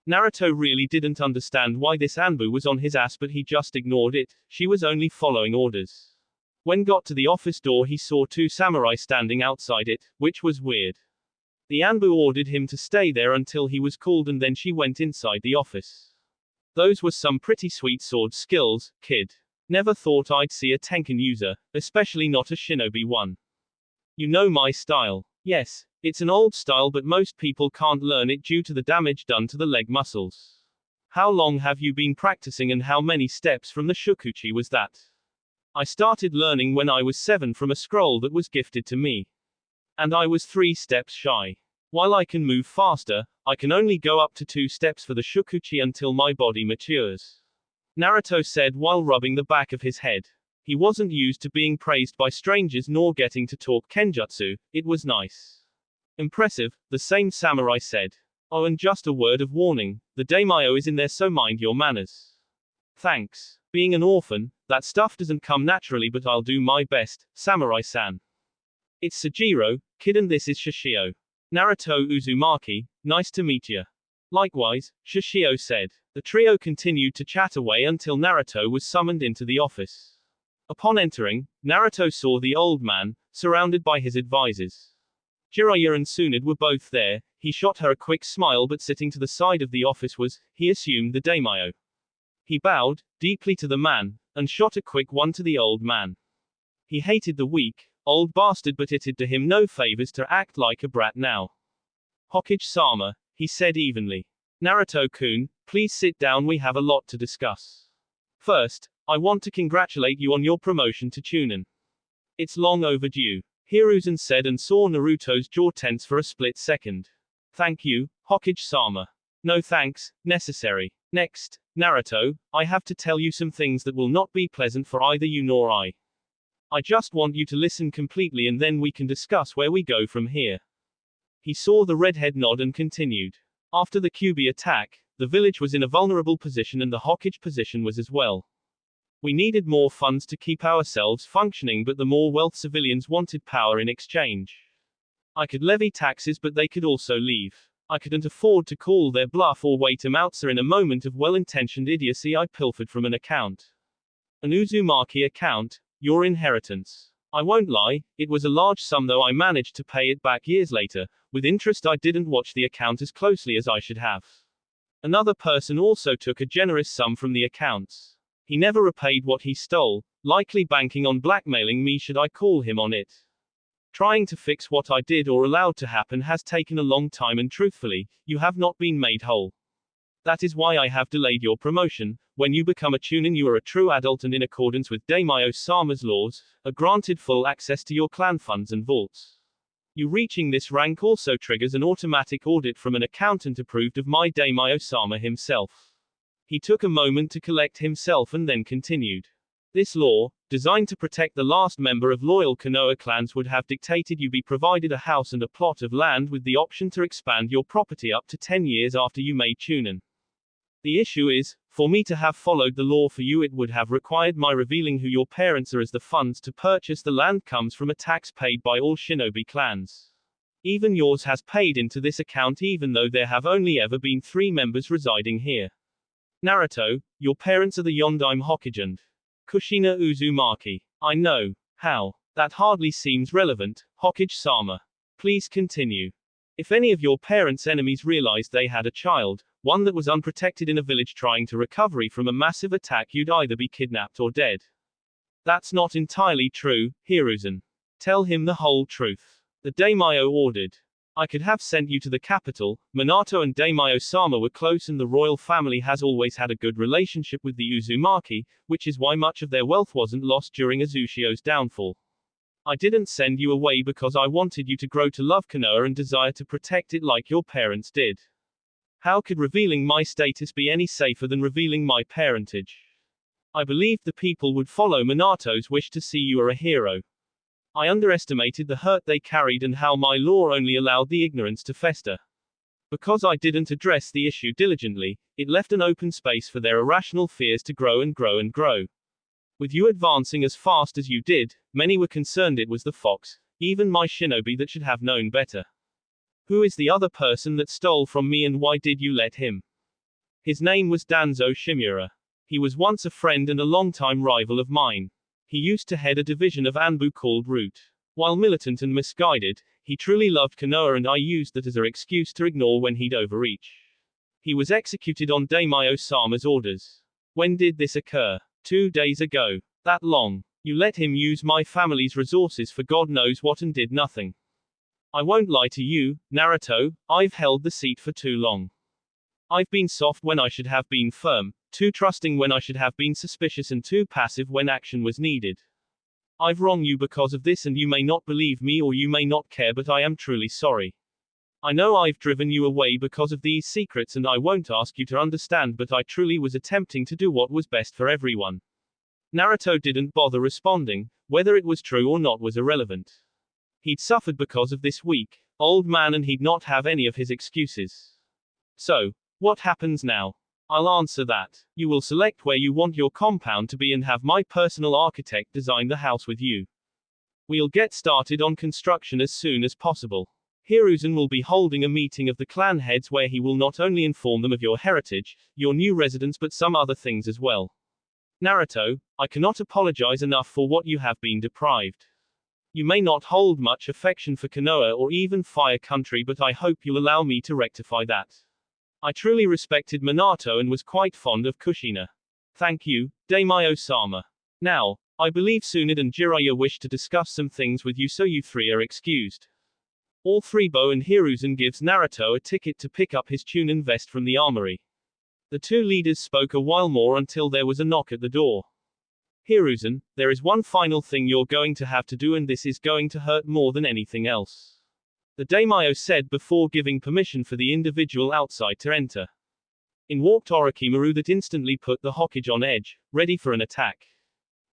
Naruto really didn't understand why this Anbu was on his ass, but he just ignored it, she was only following orders. When got to the office door he saw two samurai standing outside it, which was weird. The Anbu ordered him to stay there until he was called and then she went inside the office. Those were some pretty sweet sword skills, kid. Never thought I'd see a Tenkan user, especially not a shinobi one. You know my style. Yes, it's an old style but most people can't learn it due to the damage done to the leg muscles. How long have you been practicing and how many steps from the shukuchi was that? I started learning when I was 7 from a scroll that was gifted to me. And I was 3 steps shy. While I can move faster, I can only go up to 2 steps for the shukuchi until my body matures. Naruto said while rubbing the back of his head. He wasn't used to being praised by strangers nor getting to talk kenjutsu, it was nice. Impressive, the same samurai said. Oh, and just a word of warning, the daimyo is in there, so mind your manners. Thanks. Being an orphan, that stuff doesn't come naturally, but I'll do my best, Samurai-san. It's Sujiro, kid, and this is Shishio. Naruto Uzumaki, nice to meet ya. Likewise, Shishio said. The trio continued to chat away until Naruto was summoned into the office. Upon entering, Naruto saw the old man, surrounded by his advisors. Jiraiya and Tsunade were both there, he shot her a quick smile, but sitting to the side of the office was, he assumed, the daimyo. He bowed, deeply to the man, and shot a quick one to the old man. He hated the weak, old bastard, but it did him no favors to act like a brat now. Hokage-sama, he said evenly. Naruto-kun, please sit down, we have a lot to discuss. First, I want to congratulate you on your promotion to Chunin. It's long overdue. Hiruzen said and saw Naruto's jaw tense for a split second. Thank you, Hokage-sama. No thanks, necessary. Next, Naruto, I have to tell you some things that will not be pleasant for either you nor I. I just want you to listen completely and then we can discuss where we go from here. He saw the redhead nod and continued. After the Kyuubi attack, the village was in a vulnerable position and the Hokage position was as well. We needed more funds to keep ourselves functioning, but the more wealth civilians wanted power in exchange. I could levy taxes, but they could also leave. I couldn't afford to call their bluff or wait them out, so in a moment of well-intentioned idiocy I pilfered from an account. An Uzumaki account, your inheritance. I won't lie, it was a large sum, though I managed to pay it back years later, with interest. I didn't watch the account as closely as I should have. Another person also took a generous sum from the accounts. He never repaid what he stole, likely banking on blackmailing me should I call him on it. Trying to fix what I did or allowed to happen has taken a long time, and truthfully, you have not been made whole. That is why I have delayed your promotion. When you become a Chunin, you are a true adult and in accordance with Daimyo-sama's laws, are granted full access to your clan funds and vaults. You reaching this rank also triggers an automatic audit from an accountant approved of my Daimyo-sama himself. He took a moment to collect himself and then continued. This law, designed to protect the last member of loyal Konoha clans, would have dictated you be provided a house and a plot of land with the option to expand your property up to 10 years after you made Chunin. The issue is, for me to have followed the law for you, it would have required my revealing who your parents are, as the funds to purchase the land comes from a tax paid by all shinobi clans. Even yours has paid into this account, even though there have only ever been 3 members residing here. Naruto, your parents are the Yondaime Hokage and Kushina Uzumaki. I know. How? That hardly seems relevant, Hokage-sama. Please continue. If any of your parents' enemies realized they had a child, one that was unprotected in a village trying to recover from a massive attack, you'd either be kidnapped or dead. That's not entirely true, Hiruzen. Tell him the whole truth. The daimyo ordered. I could have sent you to the capital. Minato and Daimyo-sama were close and the royal family has always had a good relationship with the Uzumaki, which is why much of their wealth wasn't lost during Azushio's downfall. I didn't send you away because I wanted you to grow to love Konoha and desire to protect it like your parents did. How could revealing my status be any safer than revealing my parentage? I believed the people would follow Minato's wish to see you are a hero. I underestimated the hurt they carried and how my law only allowed the ignorance to fester. Because I didn't address the issue diligently, it left an open space for their irrational fears to grow and grow and grow. With you advancing as fast as you did, many were concerned it was the fox, even my shinobi that should have known better. Who is the other person that stole from me and why did you let him? His name was Danzo Shimura. He was once a friend and a longtime rival of mine. He used to head a division of Anbu called Root. While militant and misguided, he truly loved Konoha and I used that as an excuse to ignore when he'd overreach. He was executed on Daimyo-sama's orders. When did this occur? 2 days ago. That long. You let him use my family's resources for God knows what and did nothing. I won't lie to you, Naruto, I've held the seat for too long. I've been soft when I should have been firm, too trusting when I should have been suspicious and too passive when action was needed. I've wronged you because of this and you may not believe me or you may not care but I am truly sorry. I know I've driven you away because of these secrets and I won't ask you to understand but I truly was attempting to do what was best for everyone. Naruto didn't bother responding, whether it was true or not was irrelevant. He'd suffered because of this weak, old man and he'd not have any of his excuses. So, what happens now? I'll answer that. You will select where you want your compound to be and have my personal architect design the house with you. We'll get started on construction as soon as possible. Hiruzen will be holding a meeting of the clan heads where he will not only inform them of your heritage, your new residence but some other things as well. Naruto, I cannot apologize enough for what you have been deprived. You may not hold much affection for Konoha or even Fire Country but I hope you'll allow me to rectify that. I truly respected Minato and was quite fond of Kushina. Thank you, Daimyo-sama. Now, I believe Tsunade and Jiraiya wish to discuss some things with you so you three are excused. All three Bo and Hiruzen gives Naruto a ticket to pick up his Chunin vest from the armory. The two leaders spoke a while more until there was a knock at the door. Hiruzen, there is one final thing you're going to have to do and this is going to hurt more than anything else. The daimyo said before giving permission for the individual outside to enter. In walked Orochimaru that instantly put the Hokage on edge, ready for an attack.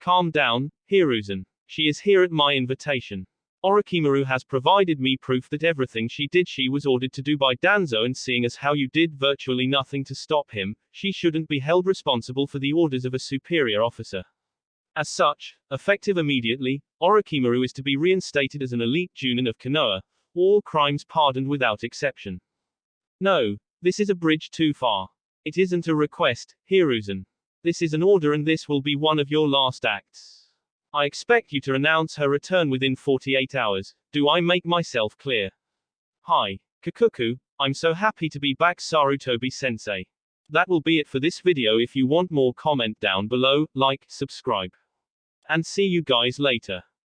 Calm down, Hiruzen. She is here at my invitation. Orochimaru has provided me proof that everything she did she was ordered to do by Danzo and seeing as how you did virtually nothing to stop him, she shouldn't be held responsible for the orders of a superior officer. As such, effective immediately, Orochimaru is to be reinstated as an elite Junin of Konoha, all crimes pardoned without exception. No, this is a bridge too far. It isn't a request, Hiruzen. This is an order and this will be one of your last acts. I expect you to announce her return within 48 hours. Do I make myself clear? Hi, Kikuku, I'm so happy to be back Sarutobi-sensei. That will be it for this video. If you want more, comment down below, like, subscribe. And see you guys later.